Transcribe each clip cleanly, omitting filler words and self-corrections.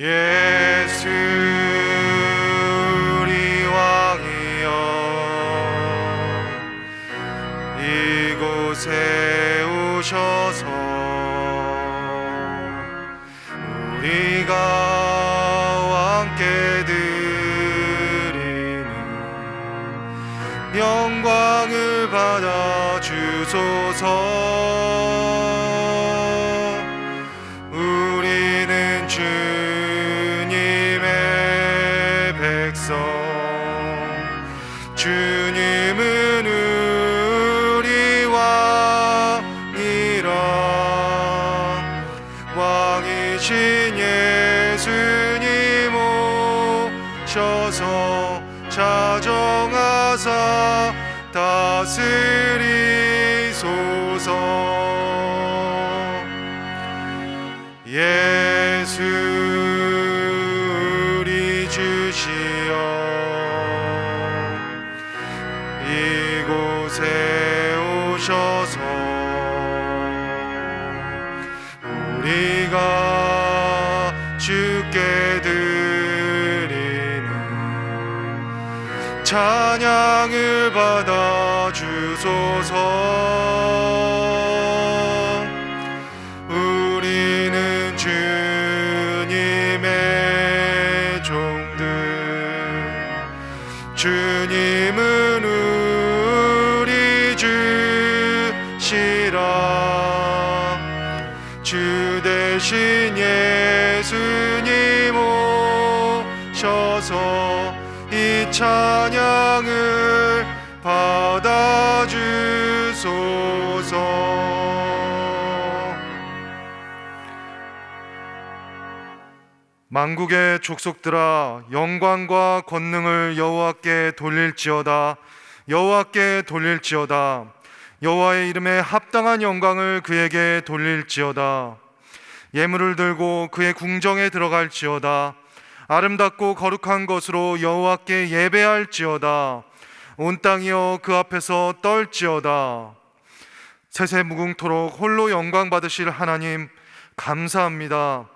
예수 우리 왕이여, 이곳에 오셔서 우리가 함께 드리는 영광을 받아 주소서. 우리는 주님의 백성, 주님은 우리 왕이라. 왕이신 예수님 오셔서 자정하사 다스리소서. 예수 우리 주시여, 이곳에 오셔서 우리가 주께 드리는 찬양을 받아 주소서. 우리는 주님의 종들, 주님은 우리 주시라. 주 대신 예수님 오셔서 이 찬양을 받아주소서. 만국의 족속들아, 영광과 권능을 여호와께 돌릴지어다. 여호와께 돌릴지어다. 여호와의 이름에 합당한 영광을 그에게 돌릴지어다. 예물을 들고 그의 궁정에 들어갈지어다. 아름답고 거룩한 것으로 여호와께 예배할지어다. 온 땅이여 그 앞에서 떨지어다. 세세 무궁토록 홀로 영광 받으실 하나님 감사합니다.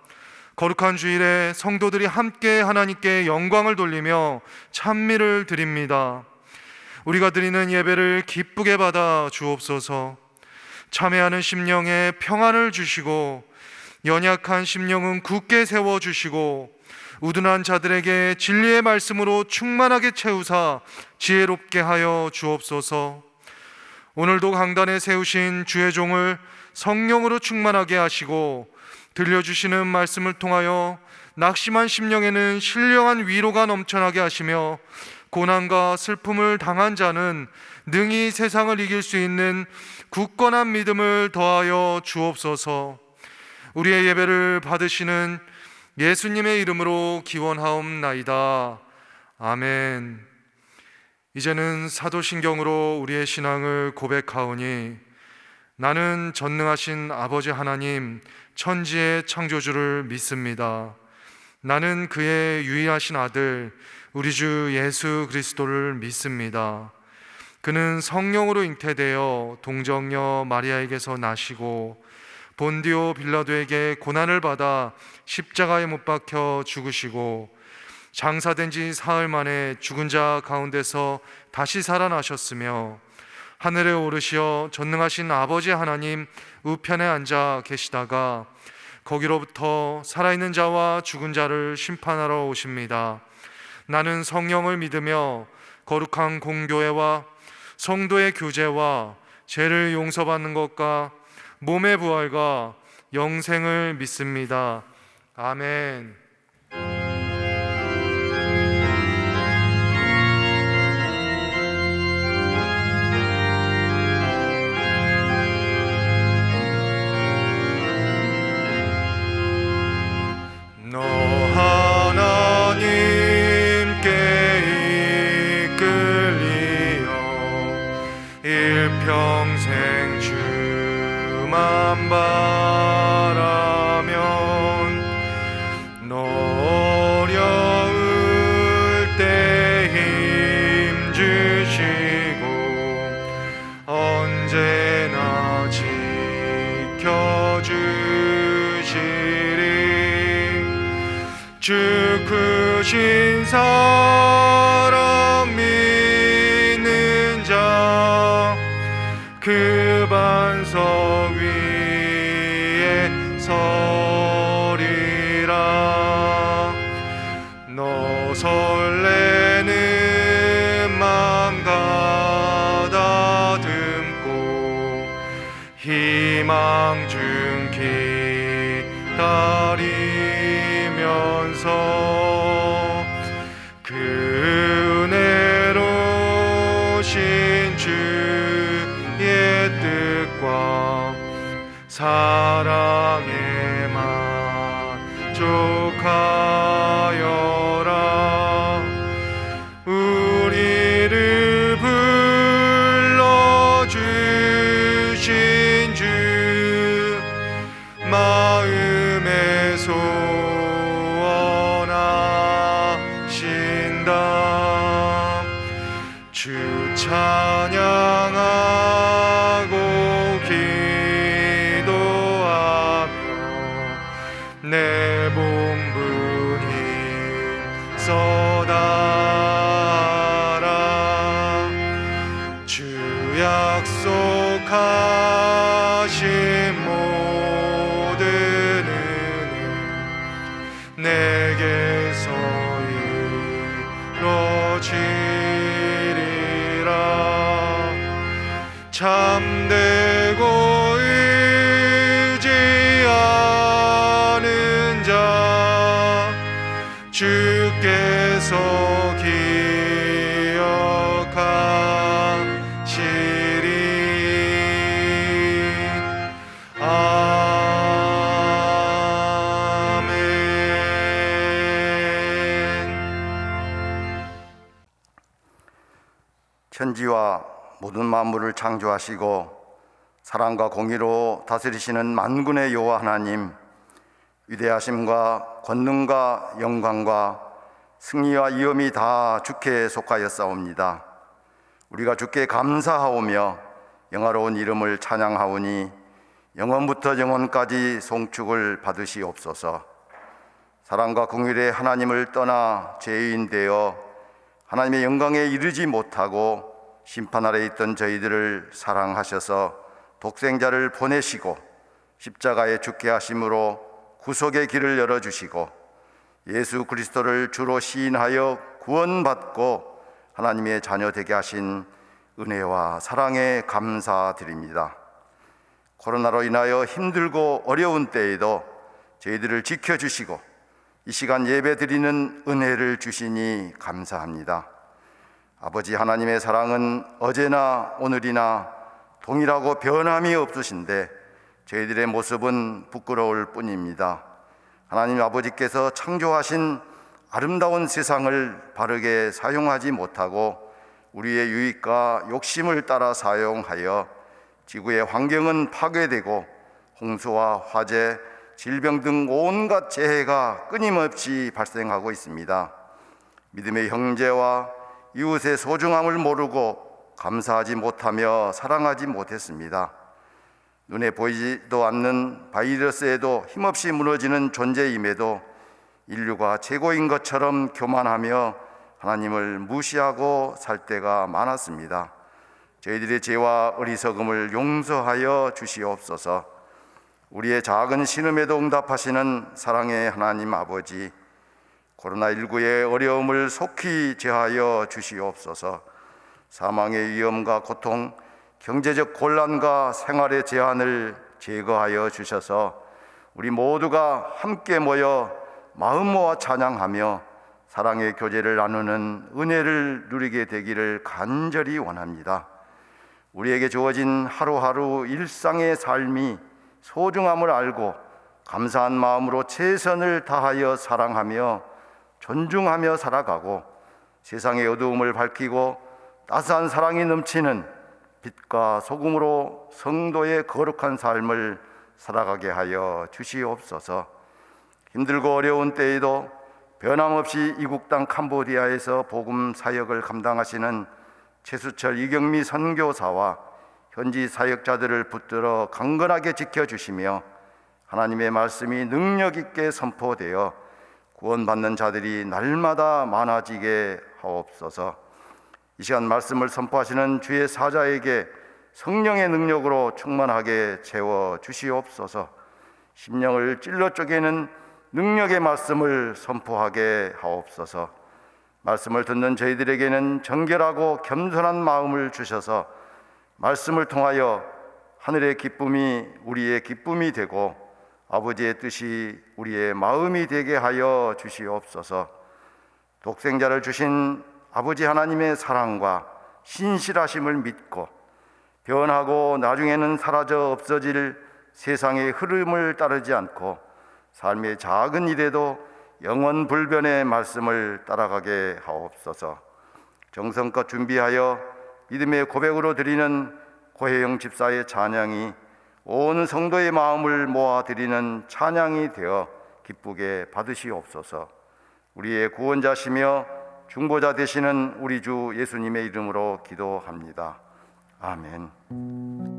거룩한 주일에 성도들이 함께 하나님께 영광을 돌리며 찬미를 드립니다. 우리가 드리는 예배를 기쁘게 받아 주옵소서. 참회하는 심령에 평안을 주시고 연약한 심령은 굳게 세워주시고 우둔한 자들에게 진리의 말씀으로 충만하게 채우사 지혜롭게 하여 주옵소서. 오늘도 강단에 세우신 주의 종을 성령으로 충만하게 하시고 들려주시는 말씀을 통하여 낙심한 심령에는 신령한 위로가 넘쳐나게 하시며 고난과 슬픔을 당한 자는 능히 세상을 이길 수 있는 굳건한 믿음을 더하여 주옵소서. 우리의 예배를 받으시는 예수님의 이름으로 기원하옵나이다. 아멘. 이제는 사도신경으로 우리의 신앙을 고백하오니 나는 전능하신 아버지 하나님 천지의 창조주를 믿습니다. 나는 그의 유일하신 아들 우리 주 예수 그리스도를 믿습니다. 그는 성령으로 잉태되어 동정녀 마리아에게서 나시고 본디오 빌라도에게 고난을 받아 십자가에 못 박혀 죽으시고 장사된 지 사흘 만에 죽은 자 가운데서 다시 살아나셨으며 하늘에 오르시어 전능하신 아버지 하나님 우편에 앉아 계시다가 거기로부터 살아있는 자와 죽은 자를 심판하러 오십니다. 나는 성령을 믿으며 거룩한 공교회와 성도의 교제와 죄를 용서받는 것과 몸의 부활과 영생을 믿습니다. 아멘. 너 하나님께 이끌리어 일평생 주만 바라면 너 어려울 때 힘 주시고 언제나 지켜주시리. 주 크신 사랑 믿는 자 그 반석 위에 서리라. 너 설레는 맘 가다듬고 희망 중 기다리면서 그 은혜로우신 주의 뜻과 사랑에 만족하여라. 우리를 불러주신 주 마음에 소원하신다. 주 찬양하고 기도하며 내 몸부 힘써다라. 주 약속하신 모든 은혜 내게서 이루어지리라. 참되고 의지하는 자 주께서 기억하시리. 천지와 모든 만물을 창조하시고 사랑과 공의로 다스리시는 만군의 여호와 하나님, 위대하심과 권능과 영광과 승리와 위엄이 다 주께 속하였사옵니다. 우리가 주께 감사하오며 영화로운 이름을 찬양하오니 영원부터 영원까지 송축을 받으시옵소서. 사랑과 공의의 하나님을 떠나 죄인 되어 하나님의 영광에 이르지 못하고 심판 아래 있던 저희들을 사랑하셔서 독생자를 보내시고 십자가에 죽게 하심으로 구속의 길을 열어주시고 예수 그리스도를 주로 시인하여 구원받고 하나님의 자녀 되게 하신 은혜와 사랑에 감사드립니다. 코로나로 인하여 힘들고 어려운 때에도 저희들을 지켜주시고 이 시간 예배 드리는 은혜를 주시니 감사합니다. 아버지 하나님의 사랑은 어제나 오늘이나 동일하고 변함이 없으신데 저희들의 모습은 부끄러울 뿐입니다. 하나님 아버지께서 창조하신 아름다운 세상을 바르게 사용하지 못하고 우리의 유익과 욕심을 따라 사용하여 지구의 환경은 파괴되고 홍수와 화재, 질병 등 온갖 재해가 끊임없이 발생하고 있습니다. 믿음의 형제와 이웃의 소중함을 모르고 감사하지 못하며 사랑하지 못했습니다. 눈에 보이지도 않는 바이러스에도 힘없이 무너지는 존재임에도 인류가 최고인 것처럼 교만하며 하나님을 무시하고 살 때가 많았습니다. 저희들의 죄와 어리석음을 용서하여 주시옵소서. 우리의 작은 신음에도 응답하시는 사랑의 하나님 아버지, 코로나19의 어려움을 속히 제하여 주시옵소서. 사망의 위험과 고통, 경제적 곤란과 생활의 제한을 제거하여 주셔서 우리 모두가 함께 모여 마음 모아 찬양하며 사랑의 교제를 나누는 은혜를 누리게 되기를 간절히 원합니다. 우리에게 주어진 하루하루 일상의 삶이 소중함을 알고 감사한 마음으로 최선을 다하여 사랑하며 존중하며 살아가고 세상의 어두움을 밝히고 따스한 사랑이 넘치는 빛과 소금으로 성도의 거룩한 삶을 살아가게 하여 주시옵소서. 힘들고 어려운 때에도 변함없이 이국 땅 캄보디아에서 복음 사역을 감당하시는 최수철 이경미 선교사와 현지 사역자들을 붙들어 강건하게 지켜주시며 하나님의 말씀이 능력 있게 선포되어 구원받는 자들이 날마다 많아지게 하옵소서. 이 시간 말씀을 선포하시는 주의 사자에게 성령의 능력으로 충만하게 채워 주시옵소서. 심령을 찔러 쪼개는 능력의 말씀을 선포하게 하옵소서. 말씀을 듣는 저희들에게는 정결하고 겸손한 마음을 주셔서 말씀을 통하여 하늘의 기쁨이 우리의 기쁨이 되고 아버지의 뜻이 우리의 마음이 되게 하여 주시옵소서. 독생자를 주신 아버지 하나님의 사랑과 신실하심을 믿고 변하고 나중에는 사라져 없어질 세상의 흐름을 따르지 않고 삶의 작은 일에도 영원 불변의 말씀을 따라가게 하옵소서. 정성껏 준비하여 믿음의 고백으로 드리는 고혜영 집사의 찬양이 온 성도의 마음을 모아 드리는 찬양이 되어 기쁘게 받으시옵소서. 우리의 구원자시며 중보자 되시는 우리 주 예수님의 이름으로 기도합니다. 아멘.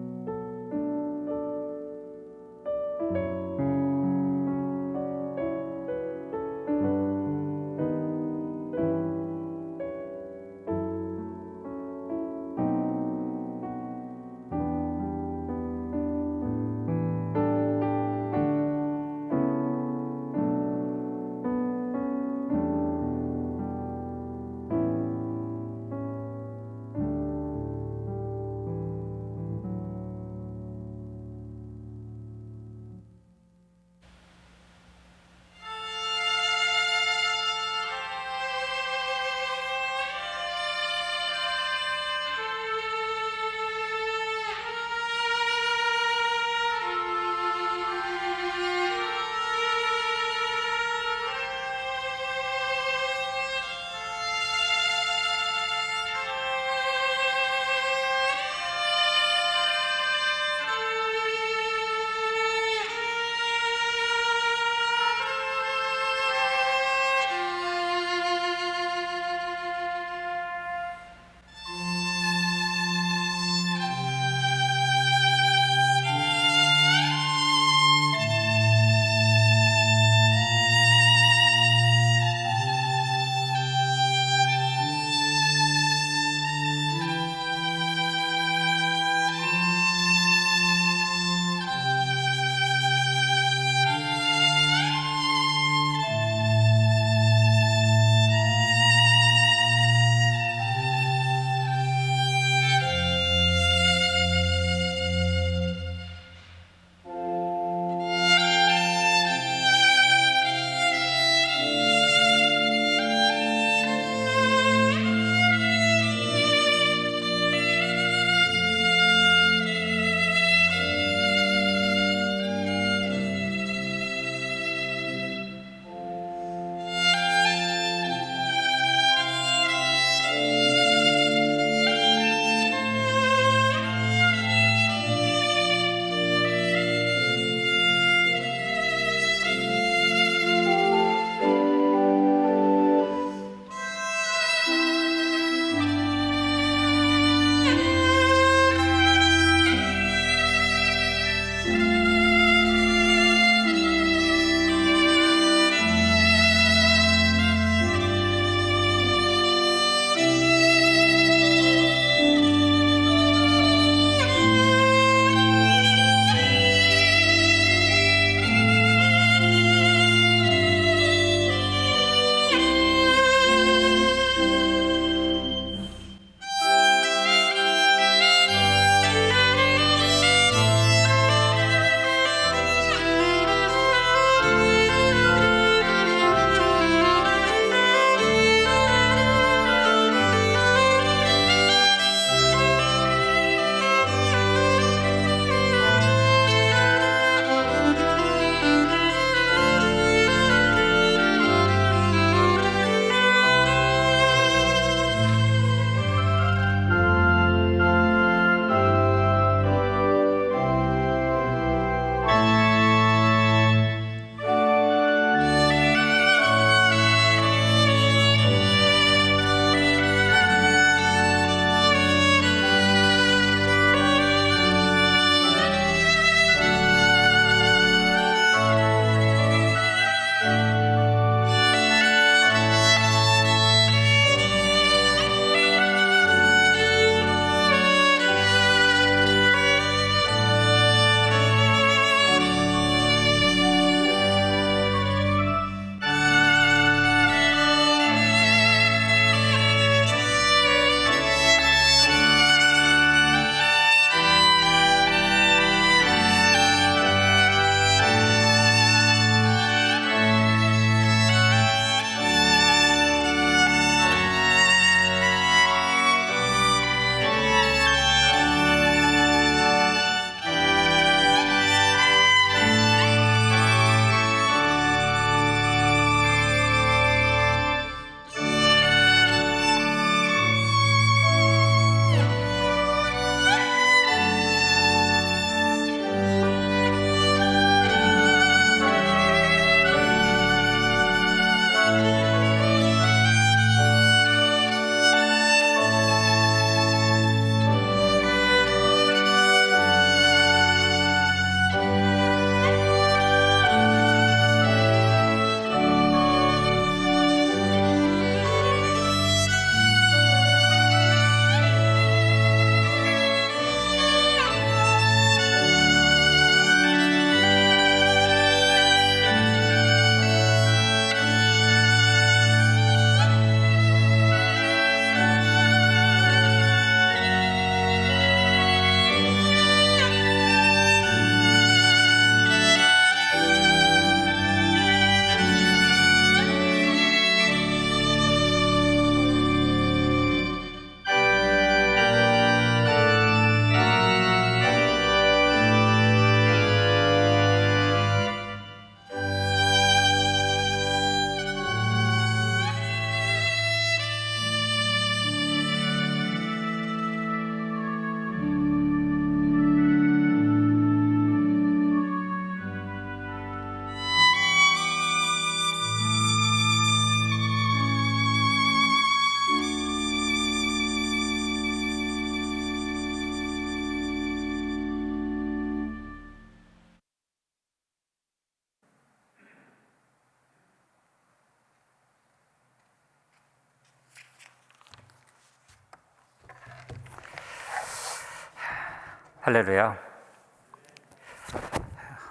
할렐루야.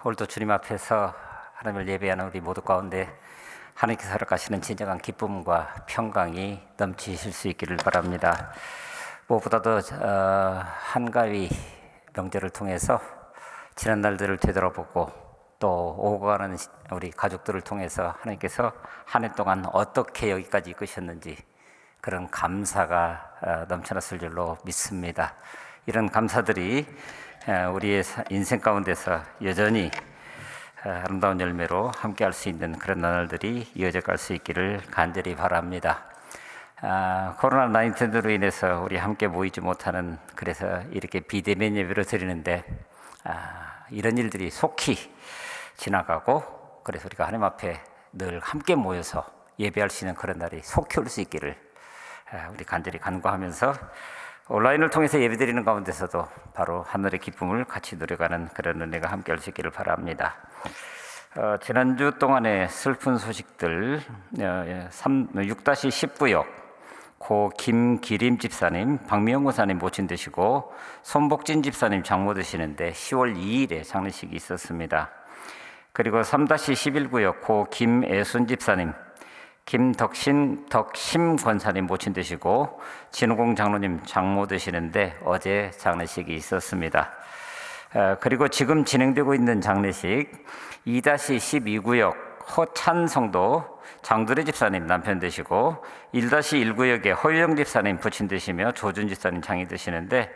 오늘도 주님 앞에서 하나님을 예배하는 우리 모두 가운데 하나님께서 허락하시는 진정한 기쁨과 평강이 넘치실 수 있기를 바랍니다. 무엇보다도 한가위 명절을 통해서 지난 날들을 되돌아보고 또 오고 가는 우리 가족들을 통해서 하나님께서 한 해 동안 어떻게 여기까지 이끄셨는지 그런 감사가 넘쳐났을 줄로 믿습니다. 이런 감사들이 우리의 인생 가운데서 여전히 아름다운 열매로 함께할 수 있는 그런 나날들이 이어져 갈 수 있기를 간절히 바랍니다. 코로나19로 인해서 우리 함께 모이지 못하는, 그래서 이렇게 비대면 예배를 드리는데 이런 일들이 속히 지나가고, 그래서 우리가 하나님 앞에 늘 함께 모여서 예배할 수 있는 그런 날이 속히 올 수 있기를 우리 간절히 간구하면서 온라인을 통해서 예배드리는 가운데서도 바로 하늘의 기쁨을 같이 누려가는 그런 은혜가 함께 할 수 있기를 바랍니다. 지난주 동안의 슬픈 소식들, 6-19역 고 김기림 집사님, 박미영 고사님 모친 되시고 손복진 집사님 장모 되시는데 10월 2일에 장례식이 있었습니다. 그리고 3-11구역 고 김애순 집사님, 덕심 권사님 모친 되시고 진호공 장로님 장모 되시는데 어제 장례식이 있었습니다. 그리고 지금 진행되고 있는 장례식 2-12구역 허찬 성도 장두레 집사님 남편 되시고 1-1구역에 허유영 집사님 부친 되시며 조준 집사님 장이 되시는데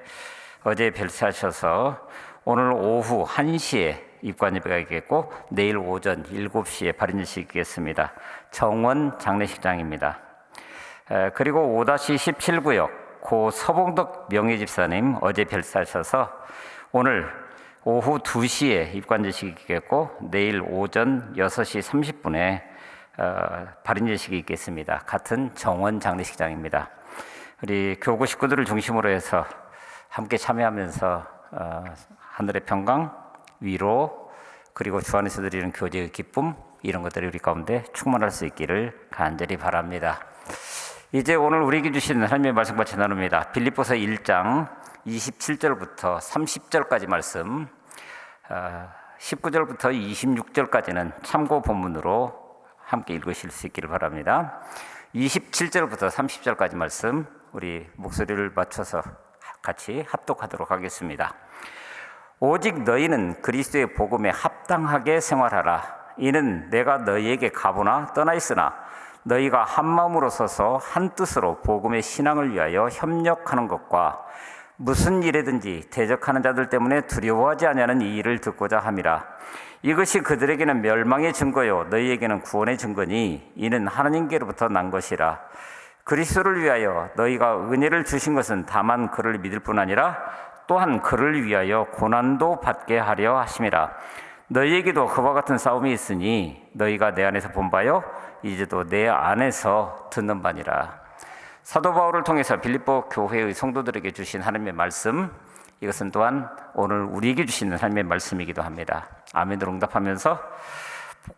어제 별세하셔서 오늘 오후 1시에 입관 예배가 있겠고 내일 오전 7시에 발인식이 있겠습니다. 정원 장례식장입니다. 그리고 5-17구역 고 서봉덕 명예집사님 어제 별세하셔서 오늘 오후 2시에 입관제식이 있겠고 내일 오전 6시 30분에 발인제식이 있겠습니다. 같은 정원 장례식장입니다. 우리 교구 식구들을 중심으로 해서 함께 참여하면서 하늘의 평강, 위로, 그리고 주 안에서 드리는 교제의 기쁨, 이런 것들이 우리 가운데 충만할 수 있기를 간절히 바랍니다. 이제 오늘 우리에게 주시는 하나님의 말씀 같이 나눕니다. 빌립보서 1장 27절부터 30절까지 말씀, 19절부터 26절까지는 참고 본문으로 함께 읽으실 수 있기를 바랍니다. 27절부터 30절까지 말씀 우리 목소리를 맞춰서 같이 합독하도록 하겠습니다. 오직 너희는 그리스도의 복음에 합당하게 생활하라. 이는 내가 너희에게 가보나 떠나 있으나 너희가 한 마음으로 서서 한 뜻으로 복음의 신앙을 위하여 협력하는 것과 무슨 일에든지 대적하는 자들 때문에 두려워하지 아니하는 이 일을 듣고자 함이라. 이것이 그들에게는 멸망의 증거요 너희에게는 구원의 증거니 이는 하나님께로부터 난 것이라. 그리스도를 위하여 너희가 은혜를 주신 것은 다만 그를 믿을 뿐 아니라 또한 그를 위하여 고난도 받게 하려 하심이라. 너희에게도 그와 같은 싸움이 있으니 너희가 내 안에서 본 바요 이제도 내 안에서 듣는 바니라. 사도 바울을 통해서 빌립보 교회의 성도들에게 주신 하나님의 말씀, 이것은 또한 오늘 우리에게 주시는 하나님의 말씀이기도 합니다. 아멘으로 응답하면서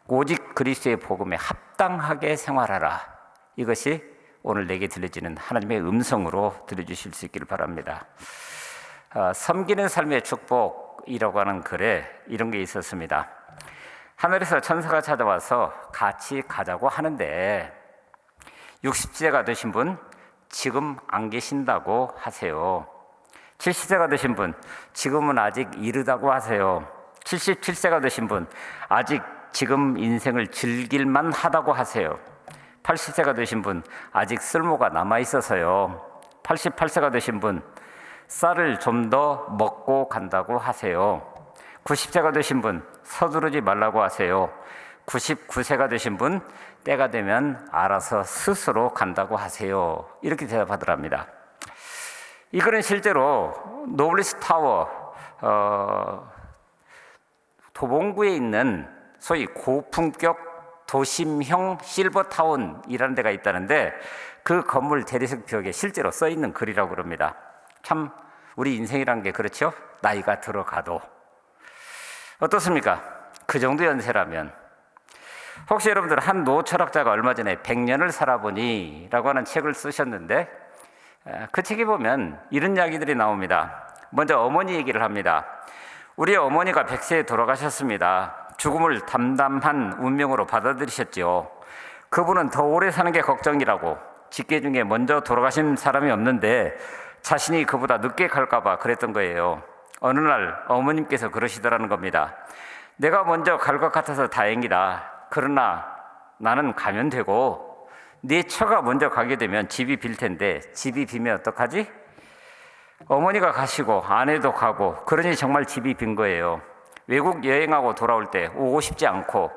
오직 그리스도의 복음에 합당하게 생활하라. 이것이 오늘 내게 들려지는 하나님의 음성으로 들려주실 수 있기를 바랍니다. 섬기는 삶의 축복이라고 하는 글에 이런 게 있었습니다. 하늘에서 천사가 찾아와서 같이 가자고 하는데 60세가 되신 분 지금 안 계신다고 하세요. 70세가 되신 분 지금은 아직 이르다고 하세요. 77세가 되신 분 아직 지금 인생을 즐길만 하다고 하세요. 80세가 되신 분 아직 쓸모가 남아있어서요. 88세가 되신 분 쌀을 좀 더 먹고 간다고 하세요. 90세가 되신 분 서두르지 말라고 하세요. 99세가 되신 분 때가 되면 알아서 스스로 간다고 하세요. 이렇게 대답하더랍니다. 이 글은 실제로 노블리스 타워 도봉구에 있는 소위 고품격 도심형 실버타운이라는 데가 있다는데 그 건물 대리석 벽에 실제로 써 있는 글이라고 그럽니다. 참 우리 인생이란 게 그렇죠? 나이가 들어가도 어떻습니까? 그 정도 연세라면. 혹시 여러분들 한 노철학자가 얼마 전에 100년을 살아보니 라고 하는 책을 쓰셨는데 그 책에 보면 이런 이야기들이 나옵니다. 먼저 어머니 얘기를 합니다. 우리 어머니가 100세에 돌아가셨습니다. 죽음을 담담한 운명으로 받아들이셨지요. 그분은 더 오래 사는 게 걱정이라고, 직계 중에 먼저 돌아가신 사람이 없는데 자신이 그보다 늦게 갈까 봐 그랬던 거예요. 어느 날 어머님께서 그러시더라는 겁니다. 내가 먼저 갈 것 같아서 다행이다. 그러나 나는 가면 되고 네 처가 먼저 가게 되면 집이 빌 텐데 집이 비면 어떡하지? 어머니가 가시고 아내도 가고 그러니 정말 집이 빈 거예요. 외국 여행하고 돌아올 때 오고 싶지 않고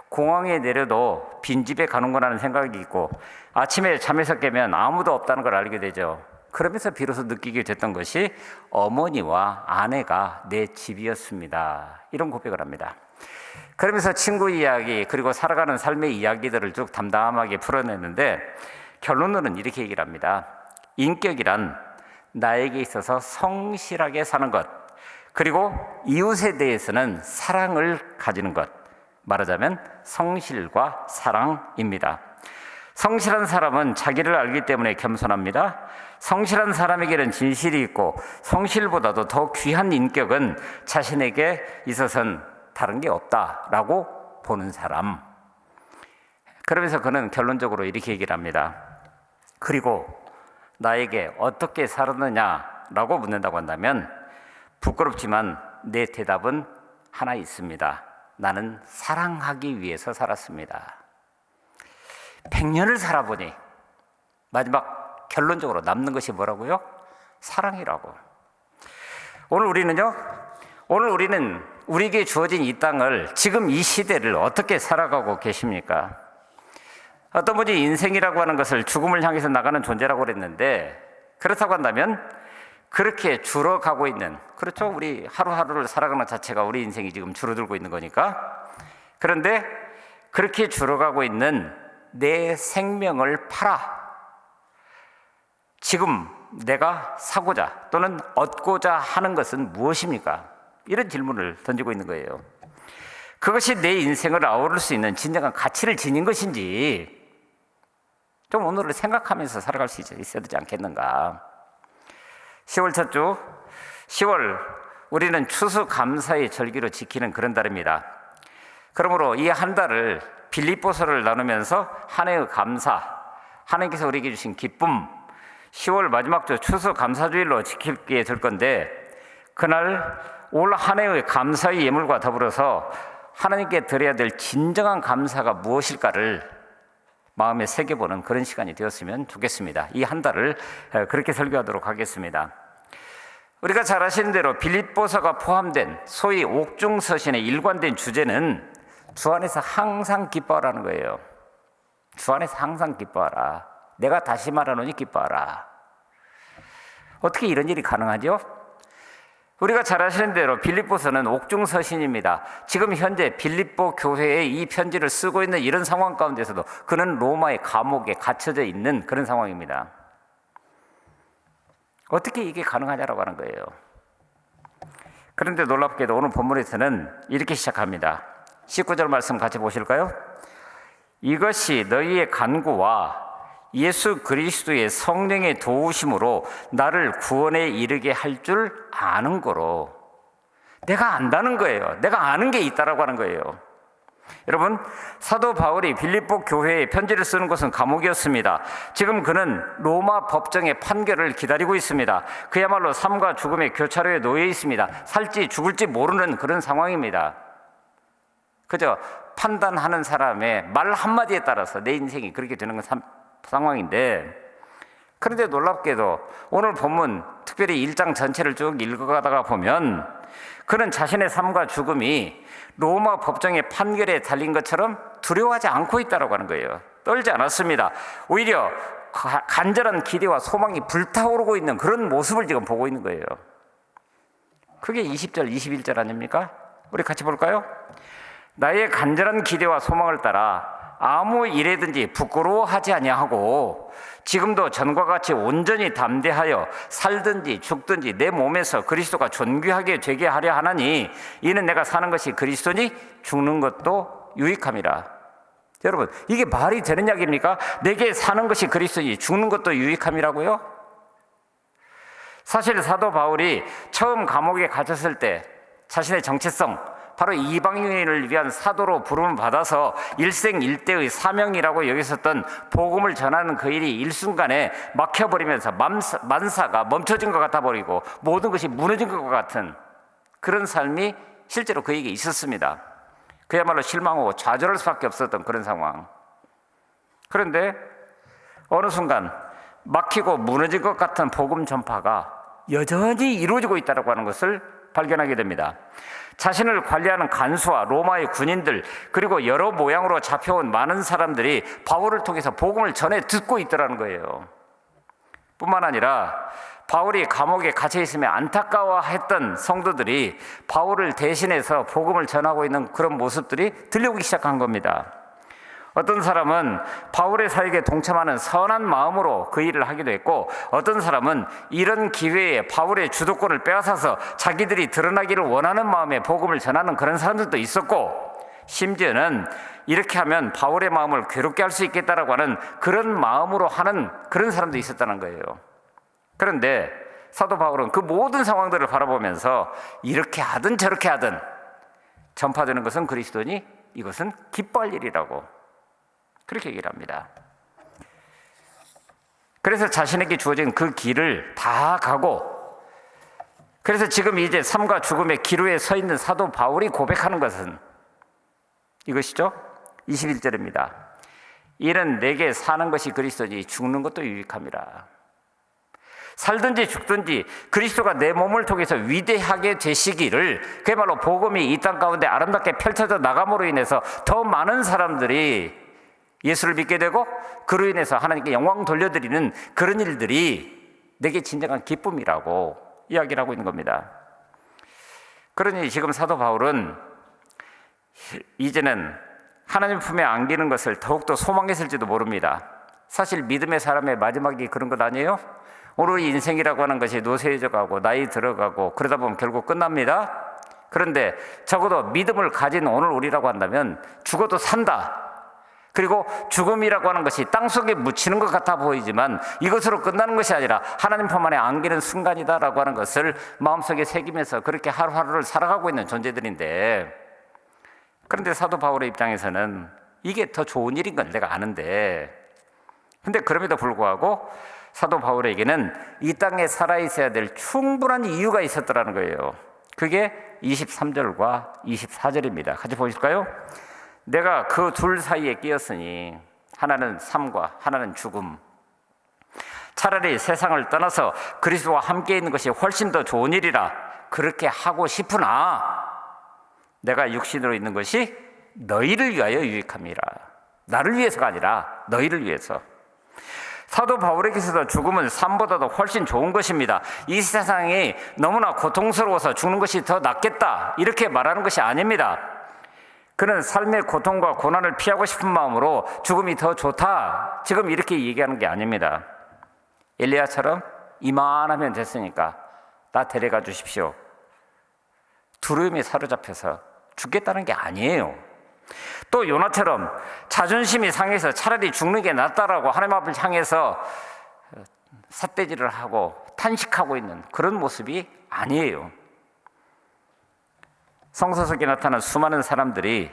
공항에 내려도 빈집에 가는구나는 생각이 있고 아침에 잠에서 깨면 아무도 없다는 걸 알게 되죠. 그러면서 비로소 느끼게 됐던 것이 어머니와 아내가 내 집이었습니다. 이런 고백을 합니다. 그러면서 친구 이야기 그리고 살아가는 삶의 이야기들을 쭉 담담하게 풀어내는데 결론으로는 이렇게 얘기를 합니다. 인격이란 나에게 있어서 성실하게 사는 것, 그리고 이웃에 대해서는 사랑을 가지는 것, 말하자면 성실과 사랑입니다. 성실한 사람은 자기를 알기 때문에 겸손합니다. 성실한 사람에게는 진실이 있고 성실보다도 더 귀한 인격은 자신에게 있어서는 다른 게 없다라고 보는 사람. 그러면서 그는 결론적으로 이렇게 얘기를 합니다. 그리고 나에게 어떻게 살았느냐라고 묻는다고 한다면 부끄럽지만 내 대답은 하나 있습니다. 나는 사랑하기 위해서 살았습니다. 100년을 살아보니 마지막 결론적으로 남는 것이 뭐라고요? 사랑이라고. 오늘 우리는 우리에게 주어진 이 땅을, 지금 이 시대를 어떻게 살아가고 계십니까? 어떤 분이 인생이라고 하는 것을 죽음을 향해서 나가는 존재라고 그랬는데, 그렇다고 한다면 그렇게 줄어가고 있는, 그렇죠? 우리 하루하루를 살아가는 자체가 우리 인생이 지금 줄어들고 있는 거니까. 그런데 그렇게 줄어가고 있는 내 생명을 팔아 지금 내가 사고자 또는 얻고자 하는 것은 무엇입니까? 이런 질문을 던지고 있는 거예요. 그것이 내 인생을 아우를 수 있는 진정한 가치를 지닌 것인지 좀 오늘을 생각하면서 살아갈 수 있어야 되지 않겠는가. 10월 첫 주, 10월 우리는 추수감사의 절기로 지키는 그런 달입니다. 그러므로 이 한 달을 빌립보서를 나누면서 한 해의 감사, 하나님께서 우리에게 주신 기쁨, 10월 마지막 주 추수감사주일로 지키게 될 건데, 그날 올 한 해의 감사의 예물과 더불어서 하나님께 드려야 될 진정한 감사가 무엇일까를 마음에 새겨보는 그런 시간이 되었으면 좋겠습니다. 이 한 달을 그렇게 설교하도록 하겠습니다. 우리가 잘 아시는 대로 빌립보서가 포함된 소위 옥중서신의 일관된 주제는 주 안에서 항상 기뻐하라는 거예요. 주 안에서 항상 기뻐하라. 내가 다시 말하노니 기뻐하라. 어떻게 이런 일이 가능하죠? 우리가 잘 아시는 대로 빌립보서는 옥중서신입니다. 지금 현재 빌립보 교회에 이 편지를 쓰고 있는 이런 상황 가운데서도 그는 로마의 감옥에 갇혀져 있는 그런 상황입니다. 어떻게 이게 가능하냐라고 하는 거예요. 그런데 놀랍게도 오늘 본문에서는 이렇게 시작합니다. 19절 말씀 같이 보실까요? 이것이 너희의 간구와 예수 그리스도의 성령의 도우심으로 나를 구원에 이르게 할 줄 아는 거로. 내가 안다는 거예요. 내가 아는 게 있다라고 하는 거예요. 여러분, 사도 바울이 빌립보 교회에 편지를 쓰는 곳은 감옥이었습니다. 지금 그는 로마 법정의 판결을 기다리고 있습니다. 그야말로 삶과 죽음의 교차로에 놓여 있습니다. 살지 죽을지 모르는 그런 상황입니다. 그저 판단하는 사람의 말 한마디에 따라서 내 인생이 그렇게 되는 상황인데, 그런데 놀랍게도 오늘 본문 특별히 1장 전체를 쭉 읽어가다가 보면 그는 자신의 삶과 죽음이 로마 법정의 판결에 달린 것처럼 두려워하지 않고 있다고 하는 거예요. 떨지 않았습니다. 오히려 간절한 기대와 소망이 불타오르고 있는 그런 모습을 지금 보고 있는 거예요. 그게 20절, 21절 아닙니까? 우리 같이 볼까요? 나의 간절한 기대와 소망을 따라 아무 일에든지 부끄러워하지 아니하고 지금도 전과 같이 온전히 담대하여 살든지 죽든지 내 몸에서 그리스도가 존귀하게 되게 하려 하나니 이는 내가 사는 것이 그리스도니 죽는 것도 유익함이라. 여러분, 이게 말이 되는 이야기입니까? 내게 사는 것이 그리스도니 죽는 것도 유익함이라고요? 사실 사도 바울이 처음 감옥에 갇혔을 때 자신의 정체성, 바로 이방인을 위한 사도로 부름을 받아서 일생일대의 사명이라고 여겼었던 복음을 전하는 그 일이 일순간에 막혀버리면서 만사가 멈춰진 것 같아 버리고 모든 것이 무너진 것 같은 그런 삶이 실제로 그에게 있었습니다. 그야말로 실망하고 좌절할 수밖에 없었던 그런 상황. 그런데 어느 순간 막히고 무너진 것 같은 복음 전파가 여전히 이루어지고 있다고 하는 것을 발견하게 됩니다. 자신을 관리하는 간수와 로마의 군인들, 그리고 여러 모양으로 잡혀온 많은 사람들이 바울을 통해서 복음을 전해 듣고 있더라는 거예요. 뿐만 아니라 바울이 감옥에 갇혀 있으며 안타까워했던 성도들이 바울을 대신해서 복음을 전하고 있는 그런 모습들이 들려오기 시작한 겁니다. 어떤 사람은 바울의 사역에 동참하는 선한 마음으로 그 일을 하기도 했고, 어떤 사람은 이런 기회에 바울의 주도권을 빼앗아서 자기들이 드러나기를 원하는 마음에 복음을 전하는 그런 사람들도 있었고, 심지어는 이렇게 하면 바울의 마음을 괴롭게 할 수 있겠다라고 하는 그런 마음으로 하는 그런 사람도 있었다는 거예요. 그런데 사도 바울은 그 모든 상황들을 바라보면서 이렇게 하든 저렇게 하든 전파되는 것은 그리스도니 이것은 기뻐할 일이라고 그렇게 얘기를 합니다. 그래서 자신에게 주어진 그 길을 다 가고, 그래서 지금 이제 삶과 죽음의 기로에 서 있는 사도 바울이 고백하는 것은 이것이죠. 21절입니다. 이는 내게 사는 것이 그리스도니 죽는 것도 유익함이라. 살든지 죽든지 그리스도가 내 몸을 통해서 위대하게 되시기를, 그야말로 복음이 이 땅 가운데 아름답게 펼쳐져 나감으로 인해서 더 많은 사람들이 예수를 믿게 되고 그로 인해서 하나님께 영광 돌려드리는 그런 일들이 내게 진정한 기쁨이라고 이야기를 하고 있는 겁니다. 그러니 지금 사도 바울은 이제는 하나님 품에 안기는 것을 더욱더 소망했을지도 모릅니다. 사실 믿음의 사람의 마지막이 그런 것 아니에요? 오늘 인생이라고 하는 것이 노쇠해져 가고 나이 들어가고 그러다 보면 결국 끝납니다. 그런데 적어도 믿음을 가진 오늘 우리라고 한다면 죽어도 산다. 그리고 죽음이라고 하는 것이 땅속에 묻히는 것 같아 보이지만 이것으로 끝나는 것이 아니라 하나님 품 안에 안기는 순간이다라고 하는 것을 마음속에 새기면서 그렇게 하루하루를 살아가고 있는 존재들인데, 그런데 사도 바울의 입장에서는 이게 더 좋은 일인 건 내가 아는데, 근데 그럼에도 불구하고 사도 바울에게는 이 땅에 살아있어야 될 충분한 이유가 있었더라는 거예요. 그게 23절과 24절입니다. 같이 보실까요? 내가 그 둘 사이에 끼었으니 하나는 삶과 하나는 죽음, 차라리 세상을 떠나서 그리스도와 함께 있는 것이 훨씬 더 좋은 일이라 그렇게 하고 싶으나 내가 육신으로 있는 것이 너희를 위하여 유익함이라. 나를 위해서가 아니라 너희를 위해서. 사도 바울에게서도 죽음은 삶보다도 훨씬 좋은 것입니다. 이 세상이 너무나 고통스러워서 죽는 것이 더 낫겠다 이렇게 말하는 것이 아닙니다. 그는 삶의 고통과 고난을 피하고 싶은 마음으로 죽음이 더 좋다 지금 이렇게 얘기하는 게 아닙니다. 엘리야처럼 이만하면 됐으니까 나 데려가 주십시오. 두려움에 사로잡혀서 죽겠다는 게 아니에요. 또 요나처럼 자존심이 상해서 차라리 죽는 게 낫다라고 하나님 앞을 향해서 삿대질을 하고 탄식하고 있는 그런 모습이 아니에요. 성서 속에 나타난 수많은 사람들이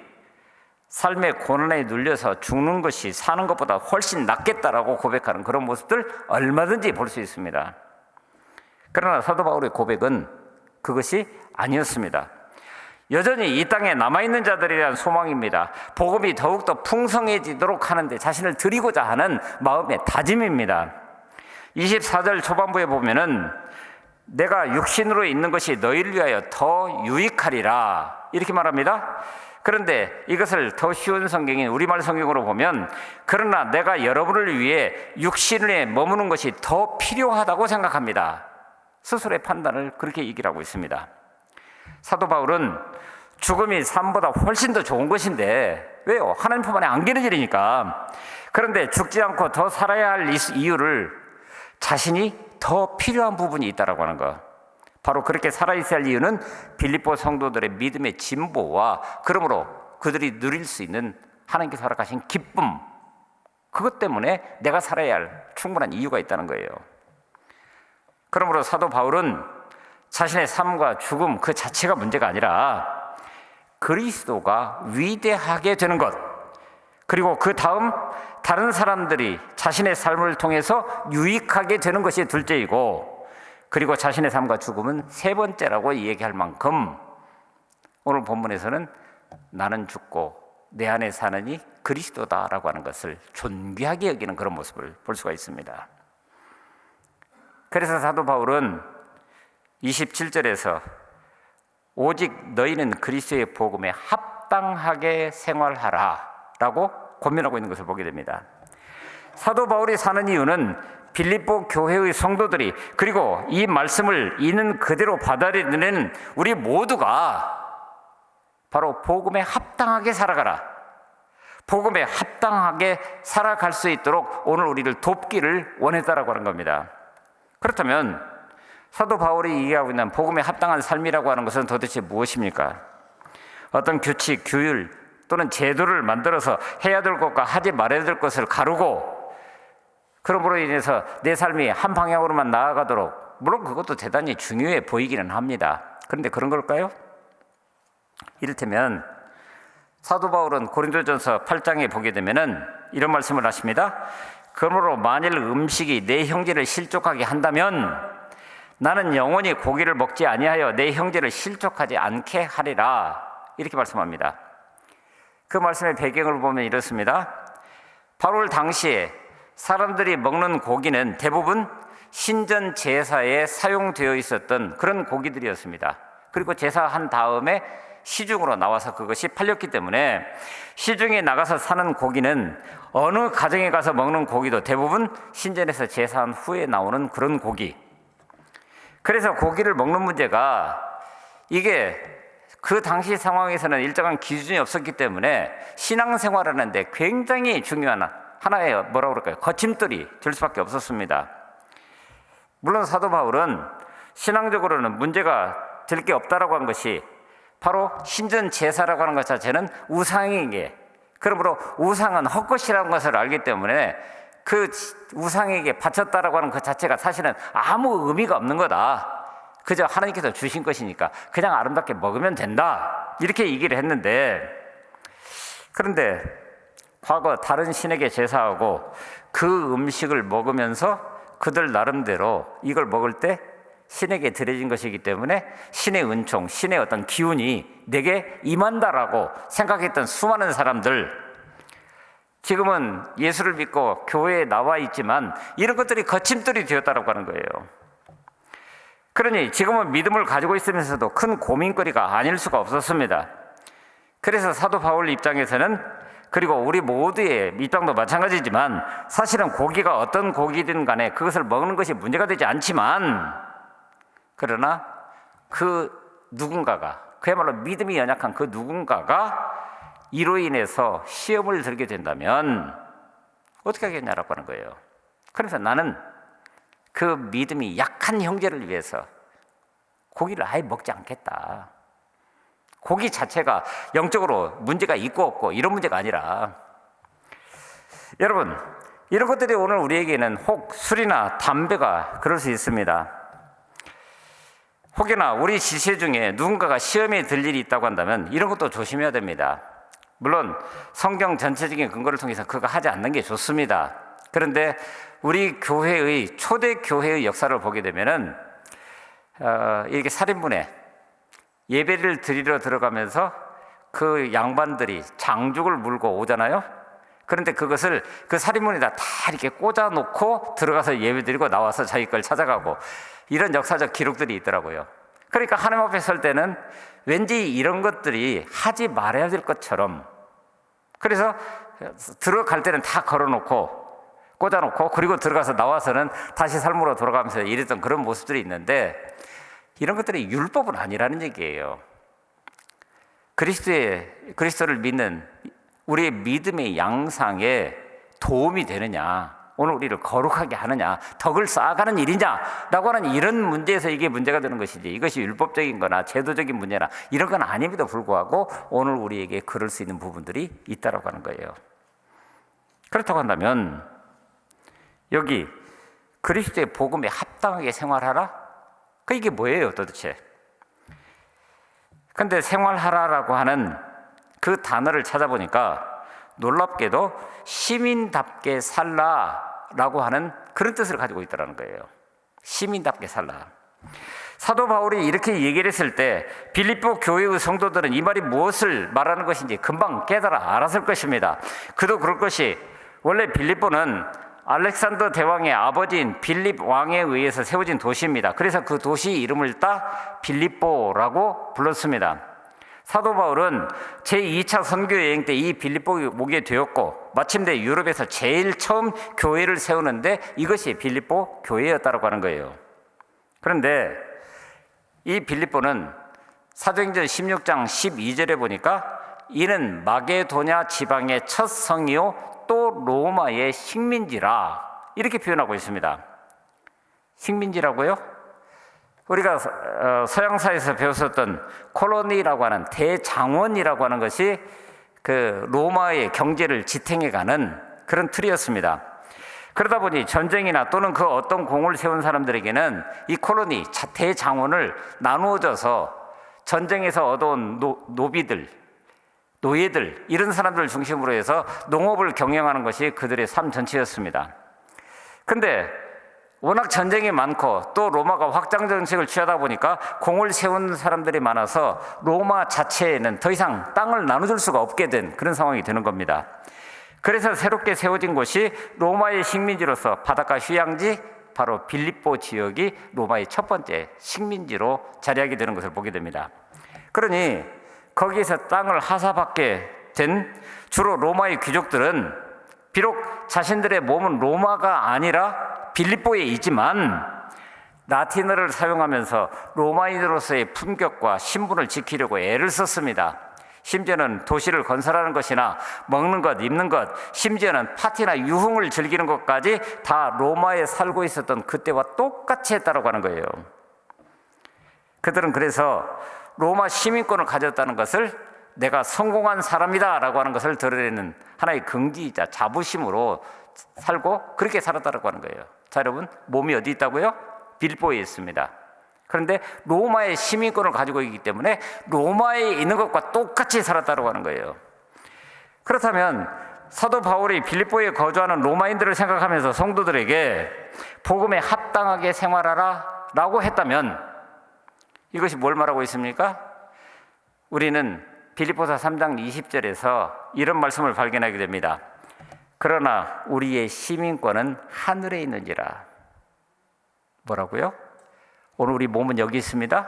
삶의 고난에 눌려서 죽는 것이 사는 것보다 훨씬 낫겠다라고 고백하는 그런 모습들 얼마든지 볼 수 있습니다. 그러나 사도 바울의 고백은 그것이 아니었습니다. 여전히 이 땅에 남아있는 자들에 대한 소망입니다. 복음이 더욱더 풍성해지도록 하는데 자신을 드리고자 하는 마음의 다짐입니다. 24절 초반부에 보면은 내가 육신으로 있는 것이 너희를 위하여 더 유익하리라 이렇게 말합니다. 그런데 이것을 더 쉬운 성경인 우리말 성경으로 보면 그러나 내가 여러분을 위해 육신에 머무는 것이 더 필요하다고 생각합니다. 스스로의 판단을 그렇게 얘기를 하고 있습니다. 사도 바울은 죽음이 삶보다 훨씬 더 좋은 것인데 왜요? 하나님 품 안에 안기는 일이니까. 그런데 죽지 않고 더 살아야 할 이유를 자신이 더 필요한 부분이 있다라고 하는 것. 바로 그렇게 살아있어야 할 이유는 빌립보 성도들의 믿음의 진보와 그러므로 그들이 누릴 수 있는 하나님께서 허락하신 기쁨, 그것 때문에 내가 살아야 할 충분한 이유가 있다는 거예요. 그러므로 사도 바울은 자신의 삶과 죽음 그 자체가 문제가 아니라 그리스도가 위대하게 되는 것, 그리고 그 다음 다른 사람들이 자신의 삶을 통해서 유익하게 되는 것이 둘째이고, 그리고 자신의 삶과 죽음은 세 번째라고 얘기할 만큼 오늘 본문에서는 나는 죽고 내 안에 사느니 그리스도다라고 하는 것을 존귀하게 여기는 그런 모습을 볼 수가 있습니다. 그래서 사도 바울은 27절에서 오직 너희는 그리스도의 복음에 합당하게 생활하라 라고 권면하고 있는 것을 보게 됩니다. 사도 바울이 사는 이유는 빌립보 교회의 성도들이, 그리고 이 말씀을 있는 그대로 받아들이는 우리 모두가 바로 복음에 합당하게 살아가라, 복음에 합당하게 살아갈 수 있도록 오늘 우리를 돕기를 원했다라고 하는 겁니다. 그렇다면 사도 바울이 얘기하고 있는 복음에 합당한 삶이라고 하는 것은 도대체 무엇입니까? 어떤 규칙, 규율 또는 제도를 만들어서 해야 될 것과 하지 말아야 될 것을 가르고, 그러므로 인해서 내 삶이 한 방향으로만 나아가도록, 물론 그것도 대단히 중요해 보이기는 합니다. 그런데 그런 걸까요? 이를테면 사도 바울은 고린도전서 8장에 보게 되면은 이런 말씀을 하십니다. 그러므로 만일 음식이 내 형제를 실족하게 한다면 나는 영원히 고기를 먹지 아니하여 내 형제를 실족하지 않게 하리라, 이렇게 말씀합니다. 그 말씀의 배경을 보면 이렇습니다. 바울 당시에 사람들이 먹는 고기는 대부분 신전 제사에 사용되어 있었던 그런 고기들이었습니다. 그리고 제사한 다음에 시중으로 나와서 그것이 팔렸기 때문에 시중에 나가서 사는 고기는 어느 가정에 가서 먹는 고기도 대부분 신전에서 제사한 후에 나오는 그런 고기. 그래서 고기를 먹는 문제가, 이게 그 당시 상황에서는 일정한 기준이 없었기 때문에 신앙생활하는 데 굉장히 중요한 하나의 거침돌이 될 수밖에 없었습니다. 물론 사도 바울은 신앙적으로는 문제가 될 게 없다라고 한 것이 바로 신전 제사라고 하는 것 자체는 우상에게, 그러므로 우상은 헛것이라는 것을 알기 때문에 그 우상에게 바쳤다라고 하는 것 자체가 사실은 아무 의미가 없는 거다. 그저 하나님께서 주신 것이니까 그냥 아름답게 먹으면 된다, 이렇게 얘기를 했는데, 그런데 과거 다른 신에게 제사하고 그 음식을 먹으면서 그들 나름대로 이걸 먹을 때 신에게 드려진 것이기 때문에 신의 은총, 신의 어떤 기운이 내게 임한다라고 생각했던 수많은 사람들, 지금은 예수를 믿고 교회에 나와 있지만 이런 것들이 거침돌이 되었다라고 하는 거예요. 그러니 지금은 믿음을 가지고 있으면서도 큰 고민거리가 아닐 수가 없었습니다. 그래서 사도 바울 입장에서는, 그리고 우리 모두의 입장도 마찬가지지만, 사실은 고기가 어떤 고기든 간에 그것을 먹는 것이 문제가 되지 않지만, 그러나 그 누군가가, 그야말로 믿음이 연약한 그 누군가가 이로 인해서 시험을 들게 된다면 어떻게 하겠냐라고 하는 거예요. 그래서 나는 그 믿음이 약한 형제를 위해서 고기를 아예 먹지 않겠다. 고기 자체가 영적으로 문제가 있고 없고 이런 문제가 아니라, 여러분, 이런 것들이 오늘 우리에게는 혹 술이나 담배가 그럴 수 있습니다. 혹여나 우리 지체 중에 누군가가 시험에 들 일이 있다고 한다면 이런 것도 조심해야 됩니다. 물론 성경 전체적인 근거를 통해서 그거 하지 않는 게 좋습니다. 그런데 우리 교회의, 초대 교회의 역사를 보게 되면은 이렇게 살인문에 예배를 드리러 들어가면서 그 양반들이 장죽을 물고 오잖아요. 그런데 그것을 그 살인문에다 다 이렇게 꽂아놓고 들어가서 예배드리고 나와서 자기 걸 찾아가고, 이런 역사적 기록들이 있더라고요. 그러니까 하나님 앞에 설 때는 왠지 이런 것들이 하지 말아야 될 것처럼, 그래서 들어갈 때는 다 걸어놓고 꽂아놓고, 그리고 들어가서 나와서는 다시 삶으로 돌아가면서 이랬던 그런 모습들이 있는데, 이런 것들이 율법은 아니라는 얘기예요. 그리스도를 믿는 우리의 믿음의 양상에 도움이 되느냐, 오늘 우리를 거룩하게 하느냐, 덕을 쌓아가는 일이냐라고 하는 이런 문제에서 이게 문제가 되는 것이지, 이것이 율법적인 거나 제도적인 문제나 이런 건 아님에도 불구하고 오늘 우리에게 그럴 수 있는 부분들이 있다라고 하는 거예요. 그렇다고 한다면 여기 그리스도의 복음에 합당하게 생활하라? 이게 뭐예요 도대체? 근데 생활하라라고 하는 그 단어를 찾아보니까 놀랍게도 시민답게 살라라고 하는 그런 뜻을 가지고 있더라는 거예요. 시민답게 살라. 사도 바울이 이렇게 얘기를 했을 때 빌립보 교회의 성도들은 이 말이 무엇을 말하는 것인지 금방 깨달아 알았을 것입니다. 그도 그럴 것이, 원래 빌립보는 알렉산더 대왕의 아버지인 빌립 왕에 의해서 세워진 도시입니다. 그래서 그 도시 이름을 따 빌립보라고 불렀습니다. 사도 바울은 제2차 선교 여행 때 이 빌립보에 오게 되었고 마침내 유럽에서 제일 처음 교회를 세우는데 이것이 빌립보 교회였다고 하는 거예요. 그런데 이 빌립보는 사도행전 16장 12절에 보니까 이는 마게도냐 지방의 첫 성이요 또 로마의 식민지라 이렇게 표현하고 있습니다. 식민지라고요? 우리가 서양사에서 배웠었던 콜로니라고 하는 대장원이라고 하는 것이 그 로마의 경제를 지탱해가는 그런 틀이었습니다. 그러다 보니 전쟁이나 또는 그 어떤 공을 세운 사람들에게는 이 콜로니 대장원을 나누어져서 전쟁에서 얻어온 노비들, 노예들 이런 사람들을 중심으로 해서 농업을 경영하는 것이 그들의 삶 전체였습니다. 그런데 워낙 전쟁이 많고 또 로마가 확장 정책을 취하다 보니까 공을 세운 사람들이 많아서 로마 자체에는 더 이상 땅을 나눠줄 수가 없게 된 그런 상황이 되는 겁니다. 그래서 새롭게 세워진 곳이 로마의 식민지로서 바닷가 휴양지 바로 빌립보 지역이 로마의 첫 번째 식민지로 자리하게 되는 것을 보게 됩니다. 그러니 거기에서 땅을 하사받게 된 주로 로마의 귀족들은 비록 자신들의 몸은 로마가 아니라 빌립보에 있지만 라틴어를 사용하면서 로마인으로서의 품격과 신분을 지키려고 애를 썼습니다. 심지어는 도시를 건설하는 것이나 먹는 것, 입는 것, 심지어는 파티나 유흥을 즐기는 것까지 다 로마에 살고 있었던 그때와 똑같이 했다고 하는 거예요. 그들은 그래서 로마 시민권을 가졌다는 것을 내가 성공한 사람이다 라고 하는 것을 드러내는 하나의 긍지이자 자부심으로 살고 그렇게 살았다고 하는 거예요. 자, 여러분, 몸이 어디 있다고요? 빌립보에 있습니다. 그런데 로마의 시민권을 가지고 있기 때문에 로마에 있는 것과 똑같이 살았다고 하는 거예요. 그렇다면 사도 바울이 빌립보에 거주하는 로마인들을 생각하면서 성도들에게 복음에 합당하게 생활하라 라고 했다면 이것이 뭘 말하고 있습니까? 우리는 빌립보서 3장 20절에서 이런 말씀을 발견하게 됩니다. 그러나 우리의 시민권은 하늘에 있는지라. 뭐라고요? 오늘 우리 몸은 여기 있습니다.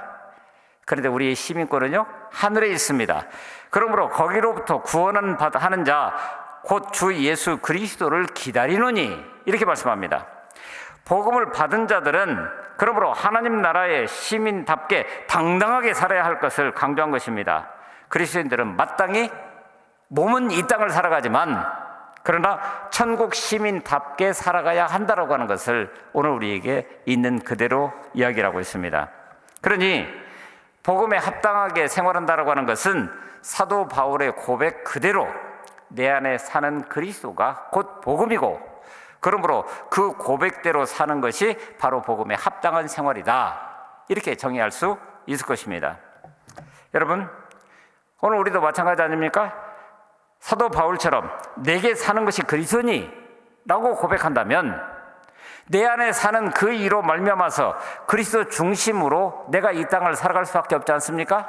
그런데 우리의 시민권은요, 하늘에 있습니다. 그러므로 거기로부터 구원은 하는 자, 곧 주 예수 그리스도를 기다리노니 이렇게 말씀합니다. 복음을 받은 자들은 그러므로 하나님 나라의 시민답게 당당하게 살아야 할 것을 강조한 것입니다. 그리스도인들은 마땅히 몸은 이 땅을 살아가지만 그러나 천국 시민답게 살아가야 한다라고 하는 것을 오늘 우리에게 있는 그대로 이야기를 하고 있습니다. 그러니 복음에 합당하게 생활한다라고 하는 것은 사도 바울의 고백 그대로 내 안에 사는 그리스도가 곧 복음이고, 그러므로 그 고백대로 사는 것이 바로 복음에 합당한 생활이다, 이렇게 정의할 수 있을 것입니다. 여러분, 오늘 우리도 마찬가지 아닙니까? 사도 바울처럼 내게 사는 것이 그리스도니 라고 고백한다면 내 안에 사는 그 이로 말미암아서 그리스도 중심으로 내가 이 땅을 살아갈 수밖에 없지 않습니까?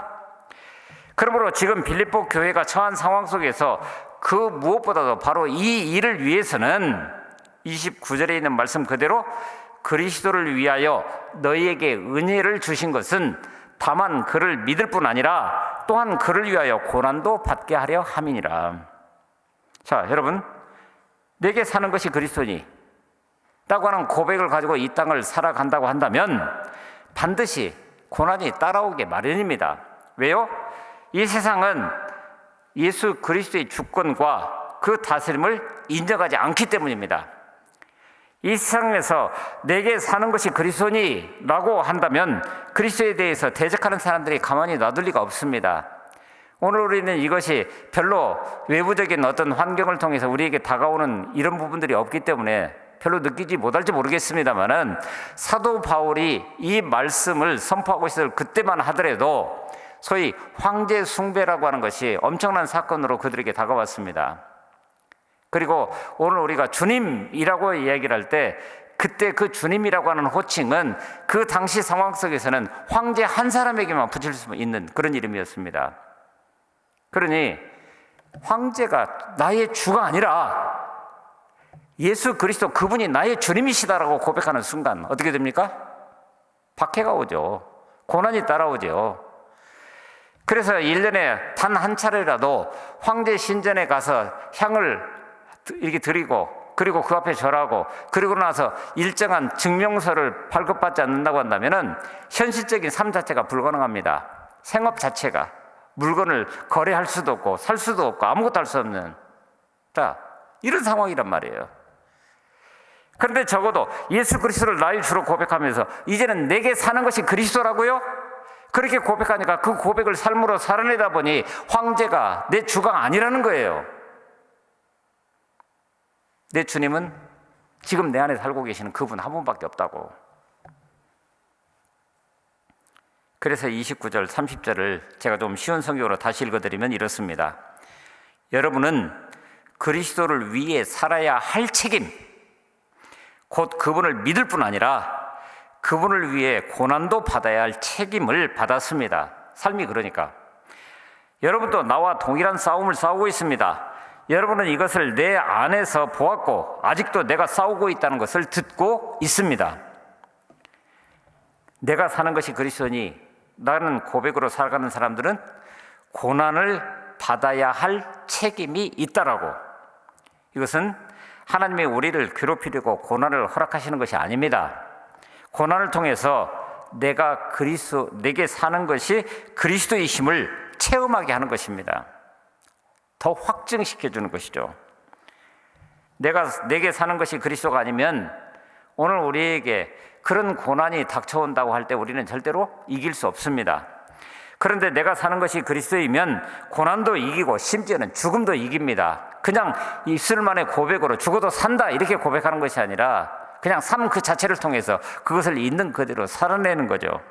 그러므로 지금 빌립보 교회가 처한 상황 속에서 그 무엇보다도 바로 이 일을 위해서는 29절에 있는 말씀 그대로 그리스도를 위하여 너희에게 은혜를 주신 것은 다만 그를 믿을 뿐 아니라 또한 그를 위하여 고난도 받게 하려 함이니라. 자, 여러분, 내게 사는 것이 그리스도니 라고 하는 고백을 가지고 이 땅을 살아간다고 한다면 반드시 고난이 따라오게 마련입니다. 왜요? 이 세상은 예수 그리스도의 주권과 그 다스림을 인정하지 않기 때문입니다. 이 세상에서 내게 사는 것이 그리스도니 라고 한다면 그리스도에 대해서 대적하는 사람들이 가만히 놔둘 리가 없습니다. 오늘 우리는 이것이 별로 외부적인 어떤 환경을 통해서 우리에게 다가오는 이런 부분들이 없기 때문에 별로 느끼지 못할지 모르겠습니다만은 사도 바울이 이 말씀을 선포하고 있을 그때만 하더라도 소위 황제 숭배라고 하는 것이 엄청난 사건으로 그들에게 다가왔습니다. 그리고 오늘 우리가 주님이라고 이야기를 할 때 그때 그 주님이라고 하는 호칭은 그 당시 상황 속에서는 황제 한 사람에게만 붙일 수 있는 그런 이름이었습니다. 그러니 황제가 나의 주가 아니라 예수 그리스도 그분이 나의 주님이시다라고 고백하는 순간 어떻게 됩니까? 박해가 오죠. 고난이 따라오죠. 그래서 1년에 단 한 차례라도 황제 신전에 가서 향을 이렇게 드리고 그리고 그 앞에 절하고 그리고 나서 일정한 증명서를 발급받지 않는다고 한다면은 현실적인 삶 자체가 불가능합니다. 생업 자체가 물건을 거래할 수도 없고 살 수도 없고 아무것도 할 수 없는 이런 상황이란 말이에요. 그런데 적어도 예수 그리스도를 나의 주로 고백하면서 이제는 내게 사는 것이 그리스도라고요? 그렇게 고백하니까 그 고백을 삶으로 살아내다 보니 황제가 내 주가 아니라는 거예요. 내 주님은 지금 내 안에 살고 계시는 그분 한 분밖에 없다고. 그래서 29절, 30절을 제가 좀 쉬운 성경으로 다시 읽어드리면 이렇습니다. 여러분은 그리스도를 위해 살아야 할 책임, 곧 그분을 믿을 뿐 아니라 그분을 위해 고난도 받아야 할 책임을 받았습니다. 삶이 그러니까. 여러분도 나와 동일한 싸움을 싸우고 있습니다. 여러분은 이것을 내 안에서 보았고 아직도 내가 싸우고 있다는 것을 듣고 있습니다. 내가 사는 것이 그리스도니 나는 고백으로 살아가는 사람들은 고난을 받아야 할 책임이 있다라고. 이것은 하나님이 우리를 괴롭히려고 고난을 허락하시는 것이 아닙니다. 고난을 통해서 내게 사는 것이 그리스도이심을 체험하게 하는 것입니다. 더 확증시켜주는 것이죠. 내게 사는 것이 그리스도가 아니면 오늘 우리에게 그런 고난이 닥쳐온다고 할 때 우리는 절대로 이길 수 없습니다. 그런데 내가 사는 것이 그리스도이면 고난도 이기고 심지어는 죽음도 이깁니다. 그냥 입술만의 고백으로 죽어도 산다 이렇게 고백하는 것이 아니라 그냥 삶 그 자체를 통해서 그것을 있는 그대로 살아내는 거죠.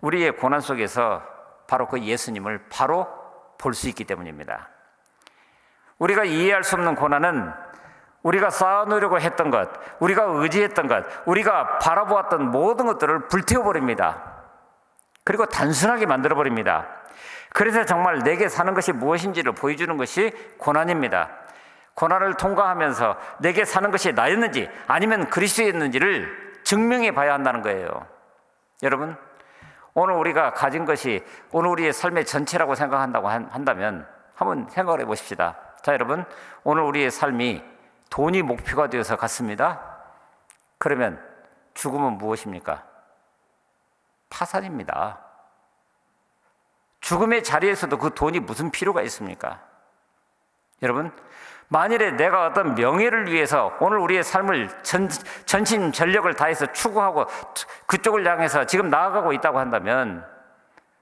우리의 고난 속에서 바로 그 예수님을 바로 볼 수 있기 때문입니다. 우리가 이해할 수 없는 고난은 우리가 쌓아놓으려고 했던 것, 우리가 의지했던 것, 우리가 바라보았던 모든 것들을 불태워버립니다. 그리고 단순하게 만들어버립니다. 그래서 정말 내게 사는 것이 무엇인지를 보여주는 것이 고난입니다. 고난을 통과하면서 내게 사는 것이 나였는지 아니면 그리스도였는지를 증명해 봐야 한다는 거예요. 여러분, 오늘 우리가 가진 것이 오늘 우리의 삶의 전체라고 생각한다고 한다면 한번 생각을 해보십시다. 자, 여러분, 오늘 우리의 삶이 돈이 목표가 되어서 갔습니다. 그러면 죽음은 무엇입니까? 파산입니다. 죽음의 자리에서도 그 돈이 무슨 필요가 있습니까? 여러분, 만일에 내가 어떤 명예를 위해서 오늘 우리의 삶을 전심 전력을 다해서 추구하고 그쪽을 향해서 지금 나아가고 있다고 한다면,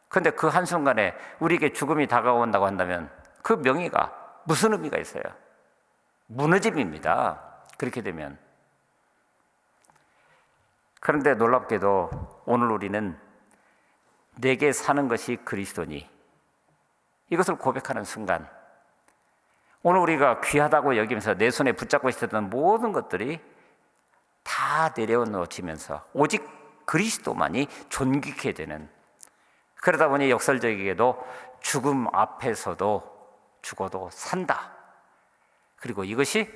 그런데 그 한순간에 우리에게 죽음이 다가온다고 한다면 그 명예가 무슨 의미가 있어요? 무너짐입니다. 그렇게 되면. 그런데 놀랍게도 오늘 우리는 내게 사는 것이 그리스도니 이것을 고백하는 순간 오늘 우리가 귀하다고 여기면서 내 손에 붙잡고 있었던 모든 것들이 다 내려놓치면서 오직 그리스도만이 존귀케 되는, 그러다 보니 역설적이게도 죽음 앞에서도 죽어도 산다. 그리고 이것이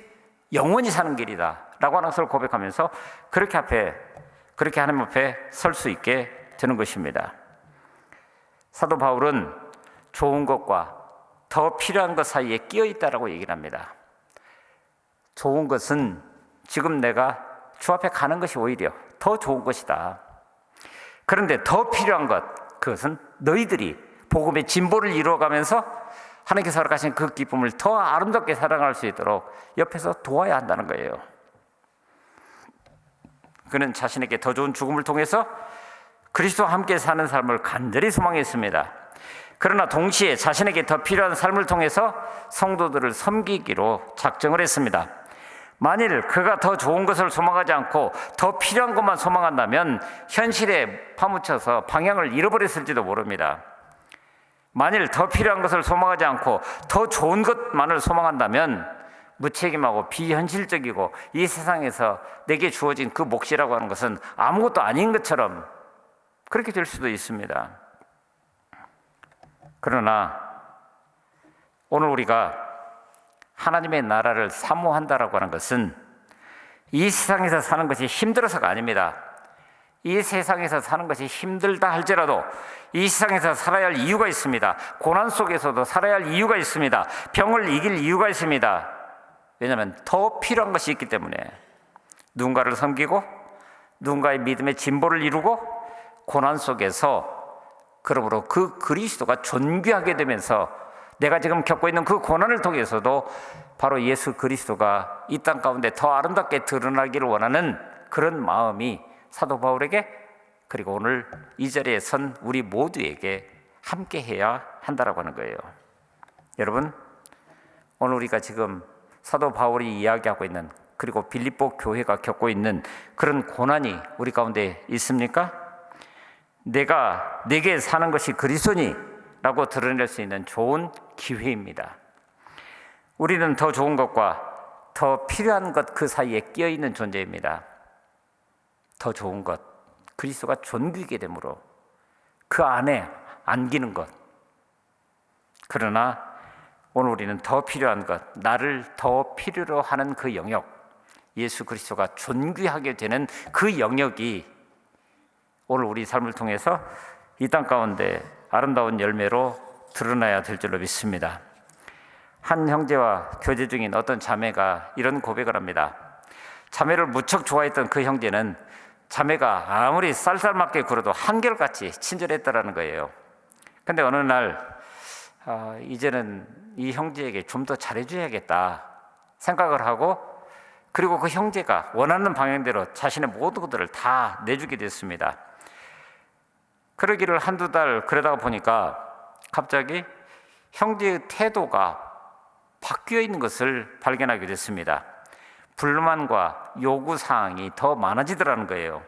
영원히 사는 길이다 라고 하는 것을 고백하면서 그렇게 하나님 앞에 설 수 있게 되는 것입니다. 사도 바울은 좋은 것과 더 필요한 것 사이에 끼어 있다라고 얘기를 합니다. 좋은 것은 지금 내가 주 앞에 가는 것이 오히려 더 좋은 것이다. 그런데 더 필요한 것, 그것은 너희들이 복음의 진보를 이루어가면서 하나님께서 허락하신 그 기쁨을 더 아름답게 사랑할 수 있도록 옆에서 도와야 한다는 거예요. 그는 자신에게 더 좋은 죽음을 통해서 그리스도와 함께 사는 삶을 간절히 소망했습니다. 그러나 동시에 자신에게 더 필요한 삶을 통해서 성도들을 섬기기로 작정을 했습니다. 만일 그가 더 좋은 것을 소망하지 않고 더 필요한 것만 소망한다면 현실에 파묻혀서 방향을 잃어버렸을지도 모릅니다. 만일 더 필요한 것을 소망하지 않고 더 좋은 것만을 소망한다면 무책임하고 비현실적이고 이 세상에서 내게 주어진 그 몫이라고 하는 것은 아무것도 아닌 것처럼 그렇게 될 수도 있습니다. 그러나 오늘 우리가 하나님의 나라를 사모한다라고 하는 것은 이 세상에서 사는 것이 힘들어서가 아닙니다. 이 세상에서 사는 것이 힘들다 할지라도 이 세상에서 살아야 할 이유가 있습니다. 고난 속에서도 살아야 할 이유가 있습니다. 병을 이길 이유가 있습니다. 왜냐하면 더 필요한 것이 있기 때문에 누군가를 섬기고 누군가의 믿음의 진보를 이루고 고난 속에서 그러므로 그 그리스도가 존귀하게 되면서 내가 지금 겪고 있는 그 고난을 통해서도 바로 예수 그리스도가 이 땅 가운데 더 아름답게 드러나기를 원하는 그런 마음이 사도 바울에게 그리고 오늘 이 자리에 선 우리 모두에게 함께해야 한다라고 하는 거예요. 여러분, 오늘 우리가 지금 사도 바울이 이야기하고 있는 그리고 빌립보 교회가 겪고 있는 그런 고난이 우리 가운데 있습니까? 내가 내게 사는 것이 그리스도니 라고 드러낼 수 있는 좋은 기회입니다. 우리는 더 좋은 것과 더 필요한 것 그 사이에 끼어있는 존재입니다. 더 좋은 것, 그리스도가 존귀게 되므로 그 안에 안기는 것. 그러나 오늘 우리는 더 필요한 것, 나를 더 필요로 하는 그 영역, 예수 그리스도가 존귀하게 되는 그 영역이 오늘 우리 삶을 통해서 이 땅 가운데 아름다운 열매로 드러나야 될 줄로 믿습니다. 한 형제와 교제 중인 어떤 자매가 이런 고백을 합니다. 자매를 무척 좋아했던 그 형제는 자매가 아무리 쌀쌀맞게 굴어도 한결같이 친절했다라는 거예요. 근데 어느 날 이제는 이 형제에게 좀 더 잘해줘야겠다 생각을 하고 그리고 그 형제가 원하는 방향대로 자신의 모든 것들을 다 내주게 됐습니다. 그러기를 한두 달 그러다가 보니까 갑자기 형제의 태도가 바뀌어 있는 것을 발견하게 됐습니다. 불만과 요구사항이 더 많아지더라는 거예요.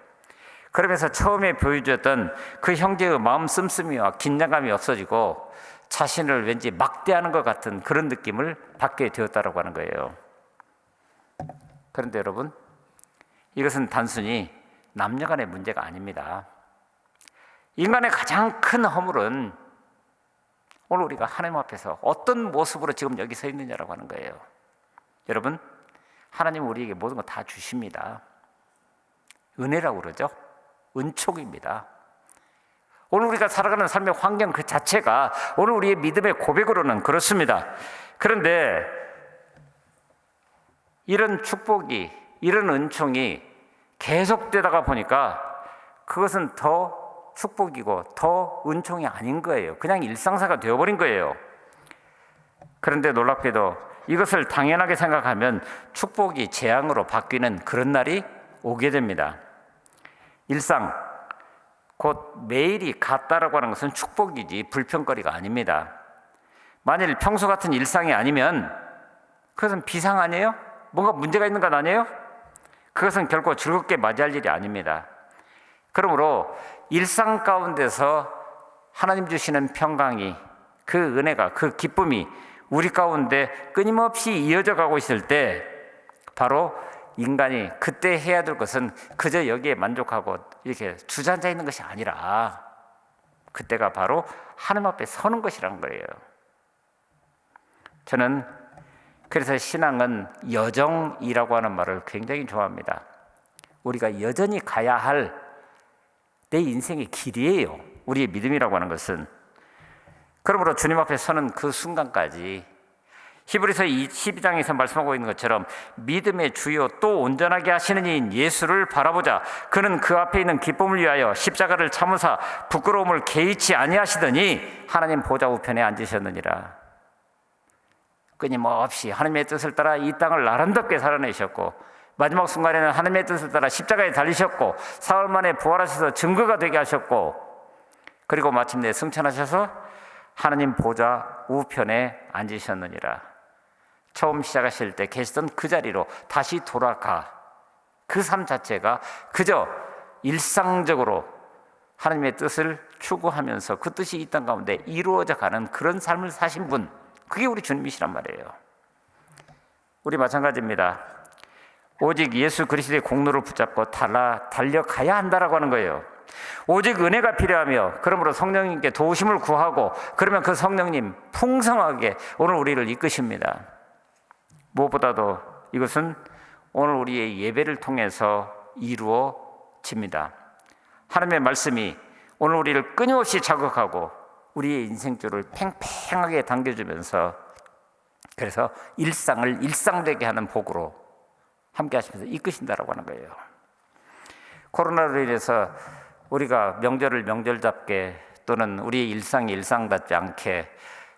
그러면서 처음에 보여주었던 그 형제의 마음 씀씀이와 긴장감이 없어지고 자신을 왠지 막대하는 것 같은 그런 느낌을 받게 되었다고 하는 거예요. 그런데 여러분, 이것은 단순히 남녀 간의 문제가 아닙니다. 인간의 가장 큰 허물은 오늘 우리가 하나님 앞에서 어떤 모습으로 지금 여기 서 있느냐라고 하는 거예요. 여러분, 하나님은 우리에게 모든 거 다 주십니다. 은혜라고 그러죠. 은총입니다. 오늘 우리가 살아가는 삶의 환경 그 자체가 오늘 우리의 믿음의 고백으로는 그렇습니다. 그런데 이런 축복이, 이런 은총이 계속되다가 보니까 그것은 더 축복이고 더 은총이 아닌 거예요. 그냥 일상사가 되어버린 거예요. 그런데 놀랍게도 이것을 당연하게 생각하면 축복이 재앙으로 바뀌는 그런 날이 오게 됩니다. 일상, 곧 매일이 같다라고 하는 것은 축복이지 불평거리가 아닙니다. 만일 평소 같은 일상이 아니면 그것은 비상 아니에요? 뭔가 문제가 있는 것 아니에요? 그것은 결코 즐겁게 맞이할 일이 아닙니다. 그러므로 일상 가운데서 하나님 주시는 평강이, 그 은혜가, 그 기쁨이 우리 가운데 끊임없이 이어져 가고 있을 때 바로 인간이 그때 해야 될 것은 그저 여기에 만족하고 이렇게 주저앉아 있는 것이 아니라 그때가 바로 하나님 앞에 서는 것이라는 거예요. 저는 그래서 신앙은 여정이라고 하는 말을 굉장히 좋아합니다. 우리가 여전히 가야 할 내 인생의 길이에요. 우리의 믿음이라고 하는 것은. 그러므로 주님 앞에 서는 그 순간까지 히브리서 12장에서 말씀하고 있는 것처럼 믿음의 주요 또 온전하게 하시는 이인 예수를 바라보자. 그는 그 앞에 있는 기쁨을 위하여 십자가를 참으사 부끄러움을 개의치 아니하시더니 하나님 보좌 우편에 앉으셨느니라. 끊임없이 하나님의 뜻을 따라 이 땅을 아름답게 살아내셨고 마지막 순간에는 하나님의 뜻을 따라 십자가에 달리셨고 사흘 만에 부활하셔서 증거가 되게 하셨고 그리고 마침내 승천하셔서 하나님 보좌 우편에 앉으셨느니라. 처음 시작하실 때 계시던 그 자리로 다시 돌아가, 그 삶 자체가 그저 일상적으로 하나님의 뜻을 추구하면서 그 뜻이 이 땅 가운데 이루어져 가는 그런 삶을 사신 분, 그게 우리 주님이시란 말이에요. 우리 마찬가지입니다. 오직 예수 그리스도의 공로를 붙잡고 달려가야 한다라고 하는 거예요. 오직 은혜가 필요하며, 그러므로 성령님께 도우심을 구하고, 그러면 그 성령님 풍성하게 오늘 우리를 이끄십니다. 무엇보다도 이것은 오늘 우리의 예배를 통해서 이루어집니다. 하나님의 말씀이 오늘 우리를 끊임없이 자극하고 우리의 인생줄을 팽팽하게 당겨주면서, 그래서 일상을 일상되게 하는 복으로 함께 하시면서 이끄신다라고 하는 거예요. 코로나로 인해서 우리가 명절을 명절답게, 또는 우리의 일상이 일상답지 않게,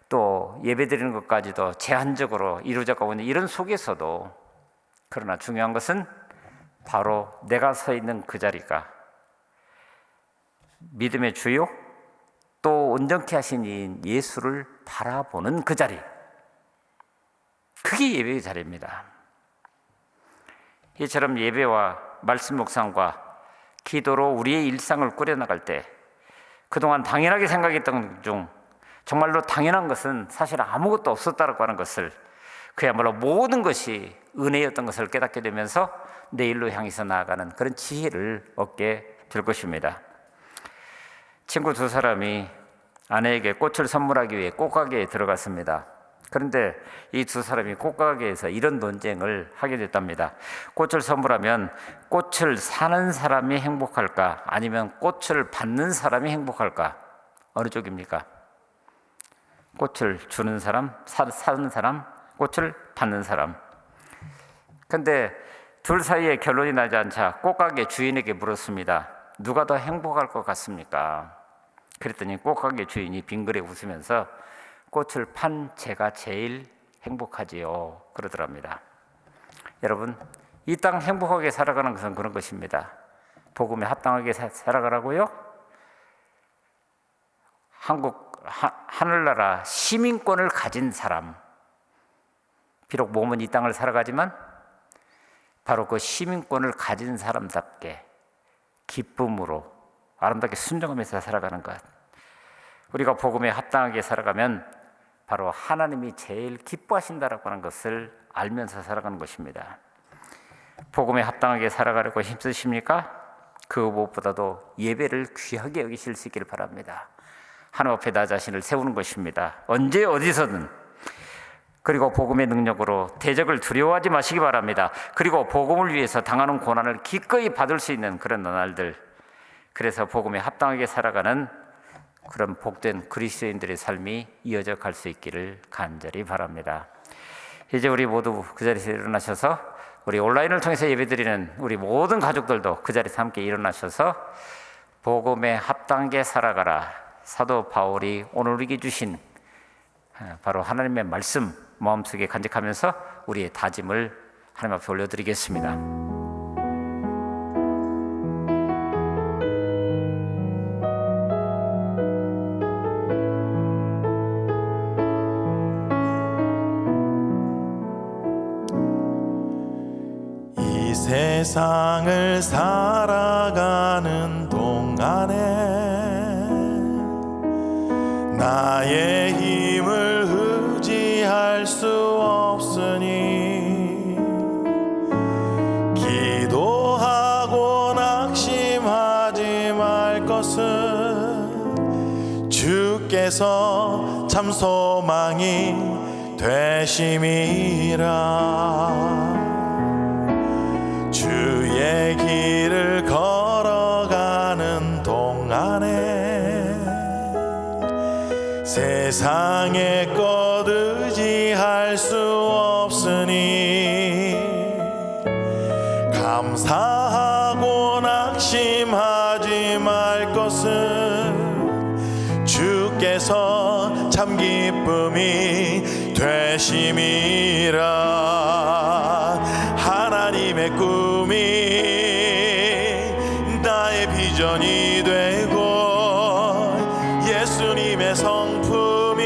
또 예배드리는 것까지도 제한적으로 이루어져가고 있는 이런 속에서도, 그러나 중요한 것은 바로 내가 서 있는 그 자리가 믿음의 주요 또 온전케 하신 이인 예수를 바라보는 그 자리, 그게 예배의 자리입니다. 이처럼 예배와 말씀 묵상과 기도로 우리의 일상을 꾸려나갈 때, 그동안 당연하게 생각했던 중 정말로 당연한 것은 사실 아무것도 없었다고 하는 것을, 그야말로 모든 것이 은혜였던 것을 깨닫게 되면서 내일로 향해서 나아가는 그런 지혜를 얻게 될 것입니다. 친구 두 사람이 아내에게 꽃을 선물하기 위해 꽃가게에 들어갔습니다. 그런데 이 두 사람이 꽃가게에서 이런 논쟁을 하게 됐답니다. 꽃을 선물하면 꽃을 사는 사람이 행복할까, 아니면 꽃을 받는 사람이 행복할까? 어느 쪽입니까? 꽃을 주는 사람, 사는 사람, 꽃을 받는 사람. 근데 둘 사이에 결론이 나지 않자 꽃가게 주인에게 물었습니다. 누가 더 행복할 것 같습니까? 그랬더니 꽃가게 주인이 빙그레 웃으면서 꽃을 판 제가 제일 행복하지요, 그러더랍니다. 여러분, 이 땅 행복하게 살아가는 것은 그런 것입니다. 복음에 합당하게 살아가라고요? 하늘나라 시민권을 가진 사람, 비록 몸은 이 땅을 살아가지만 바로 그 시민권을 가진 사람답게 기쁨으로 아름답게 순종하면서 살아가는 것, 우리가 복음에 합당하게 살아가면 바로 하나님이 제일 기뻐하신다라고 하는 것을 알면서 살아가는 것입니다. 복음에 합당하게 살아가려고 힘쓰십니까? 그 무엇보다도 예배를 귀하게 여기실 수 있기를 바랍니다. 하나님 앞에 나 자신을 세우는 것입니다. 언제 어디서든. 그리고 복음의 능력으로 대적을 두려워하지 마시기 바랍니다. 그리고 복음을 위해서 당하는 고난을 기꺼이 받을 수 있는 그런 나날들, 그래서 복음에 합당하게 살아가는 그런 복된 그리스도인들의 삶이 이어져 갈 수 있기를 간절히 바랍니다. 이제 우리 모두 그 자리에서 일어나셔서, 우리 온라인을 통해서 예배드리는 우리 모든 가족들도 그 자리에서 함께 일어나셔서 복음에 합당하게 살아가라, 사도 바울이 오늘 우리에게 주신 바로 하나님의 말씀 마음속에 간직하면서 우리의 다짐을 하나님 앞에 올려드리겠습니다. 이 세상을 살아가는 동안에 나의 힘을 의지할 수 없으니 기도하고 낙심하지 말 것은 주께서 참 소망이 되심이라. 주의 길을 걸어가는 동안에 세상의 것 의지할 수 없으니 감사하고 낙심하지 말 것은 주께서 참 기쁨이 되심이라. 하나님의 꿈이 나의 비전이 되고 예수님의 성품이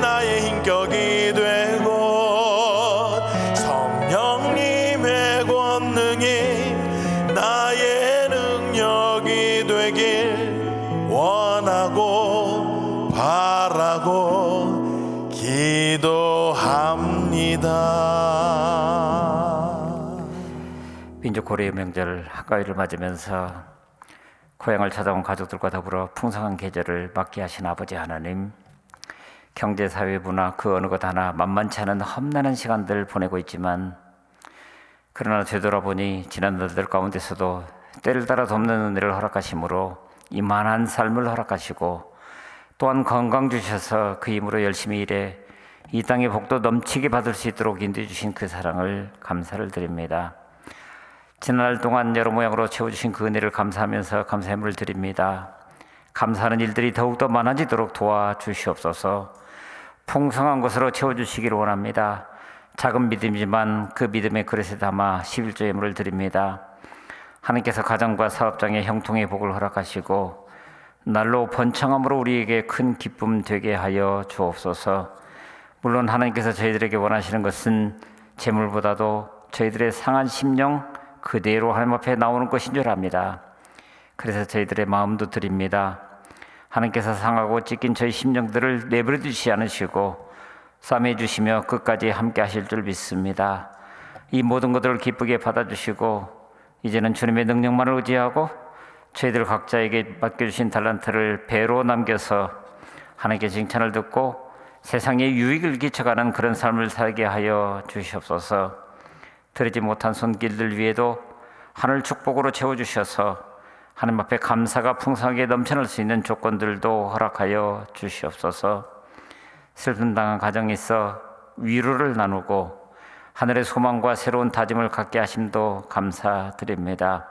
나의 인격이 되고 바라고 기도합니다. 민족 고래의 명절 한가위를 맞으면서 고향을 찾아온 가족들과 더불어 풍성한 계절을 맞게 하신 아버지 하나님, 경제, 사회, 문화 그 어느 것 하나 만만치 않은 험난한 시간들 보내고 있지만, 그러나 되돌아보니 지난 날들 가운데서도 때를 따라 돕는 은혜를 허락하심으로 이만한 삶을 허락하시고, 또한 건강 주셔서 그 힘으로 열심히 일해 이 땅의 복도 넘치게 받을 수 있도록 인도해 주신 그 사랑을 감사를 드립니다. 지난날 동안 여러 모양으로 채워주신 그 은혜를 감사하면서 감사함을 드립니다. 감사하는 일들이 더욱더 많아지도록 도와주시옵소서. 풍성한 것으로 채워주시기를 원합니다. 작은 믿음이지만 그 믿음의 그릇에 담아 11조 예물을 드립니다. 하나님께서 가정과 사업장의 형통의 복을 허락하시고 날로 번창함으로 우리에게 큰 기쁨 되게 하여 주옵소서. 물론 하나님께서 저희들에게 원하시는 것은 재물보다도 저희들의 상한 심령 그대로 하나님 앞에 나오는 것인 줄 압니다. 그래서 저희들의 마음도 드립니다. 하나님께서 상하고 찢긴 저희 심령들을 내버려 두시지 않으시고 싸매 주시며 끝까지 함께 하실 줄 믿습니다. 이 모든 것들을 기쁘게 받아주시고 이제는 주님의 능력만을 의지하고 저희들 각자에게 맡겨주신 달란트를 배로 남겨서 하나님께 칭찬을 듣고 세상에 유익을 끼쳐가는 그런 삶을 살게 하여 주시옵소서. 드리지 못한 손길들 위에도 하늘 축복으로 채워주셔서 하나님 앞에 감사가 풍성하게 넘쳐날 수 있는 조건들도 허락하여 주시옵소서. 슬픔 당한 가정에 있어 위로를 나누고 하늘의 소망과 새로운 다짐을 갖게 하심도 감사드립니다.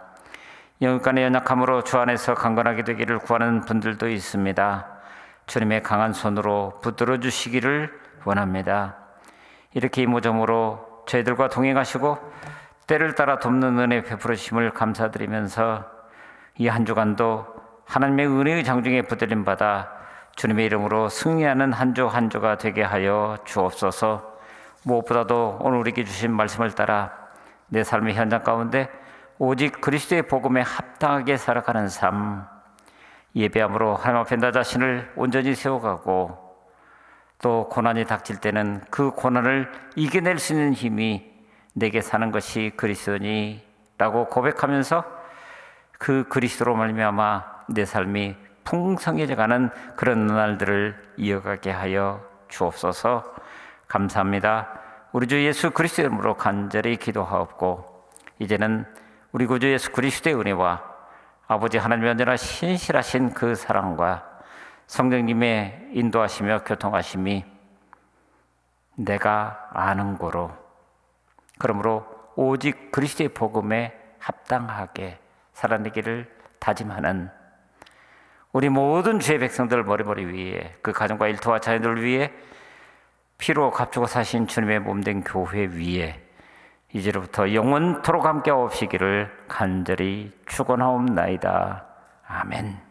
영육간의 연약함으로 주 안에서 강건하게 되기를 구하는 분들도 있습니다. 주님의 강한 손으로 붙들어 주시기를 원합니다. 이렇게 이모저모로 저희들과 동행하시고 때를 따라 돕는 은혜 베풀어 주심을 감사드리면서 이 한 주간도 하나님의 은혜의 장중에 붙들림 받아 주님의 이름으로 승리하는 한 주 한 주가 되게 하여 주옵소서. 무엇보다도 오늘 우리에게 주신 말씀을 따라 내 삶의 현장 가운데 오직 그리스도의 복음에 합당하게 살아가는 삶, 예배함으로 하나님 앞에 나 자신을 온전히 세워가고 또 고난이 닥칠 때는 그 고난을 이겨낼 수 있는 힘이 내게 사는 것이 그리스도니라고 고백하면서 그 그리스도로 말미암아 내 삶이 풍성해져가는 그런 날들을 이어가게 하여 주옵소서. 감사합니다. 우리 주 예수 그리스도의 이름으로 간절히 기도하옵고 이제는 우리 구주 예수 그리스도의 은혜와 아버지 하나님의 언제나 신실하신 그 사랑과 성령님의 인도하시며 교통하심이 내가 아는 고로 그러므로 오직 그리스도의 복음에 합당하게 살아내기를 다짐하는 우리 모든 주의 백성들 머리머리 위에 그 가정과 일터와 자녀들 위에 피로 값주고 사신 주님의 몸된 교회 위에 이제로부터 영원토록 함께 하옵시기를 간절히 축원하옵나이다. 아멘.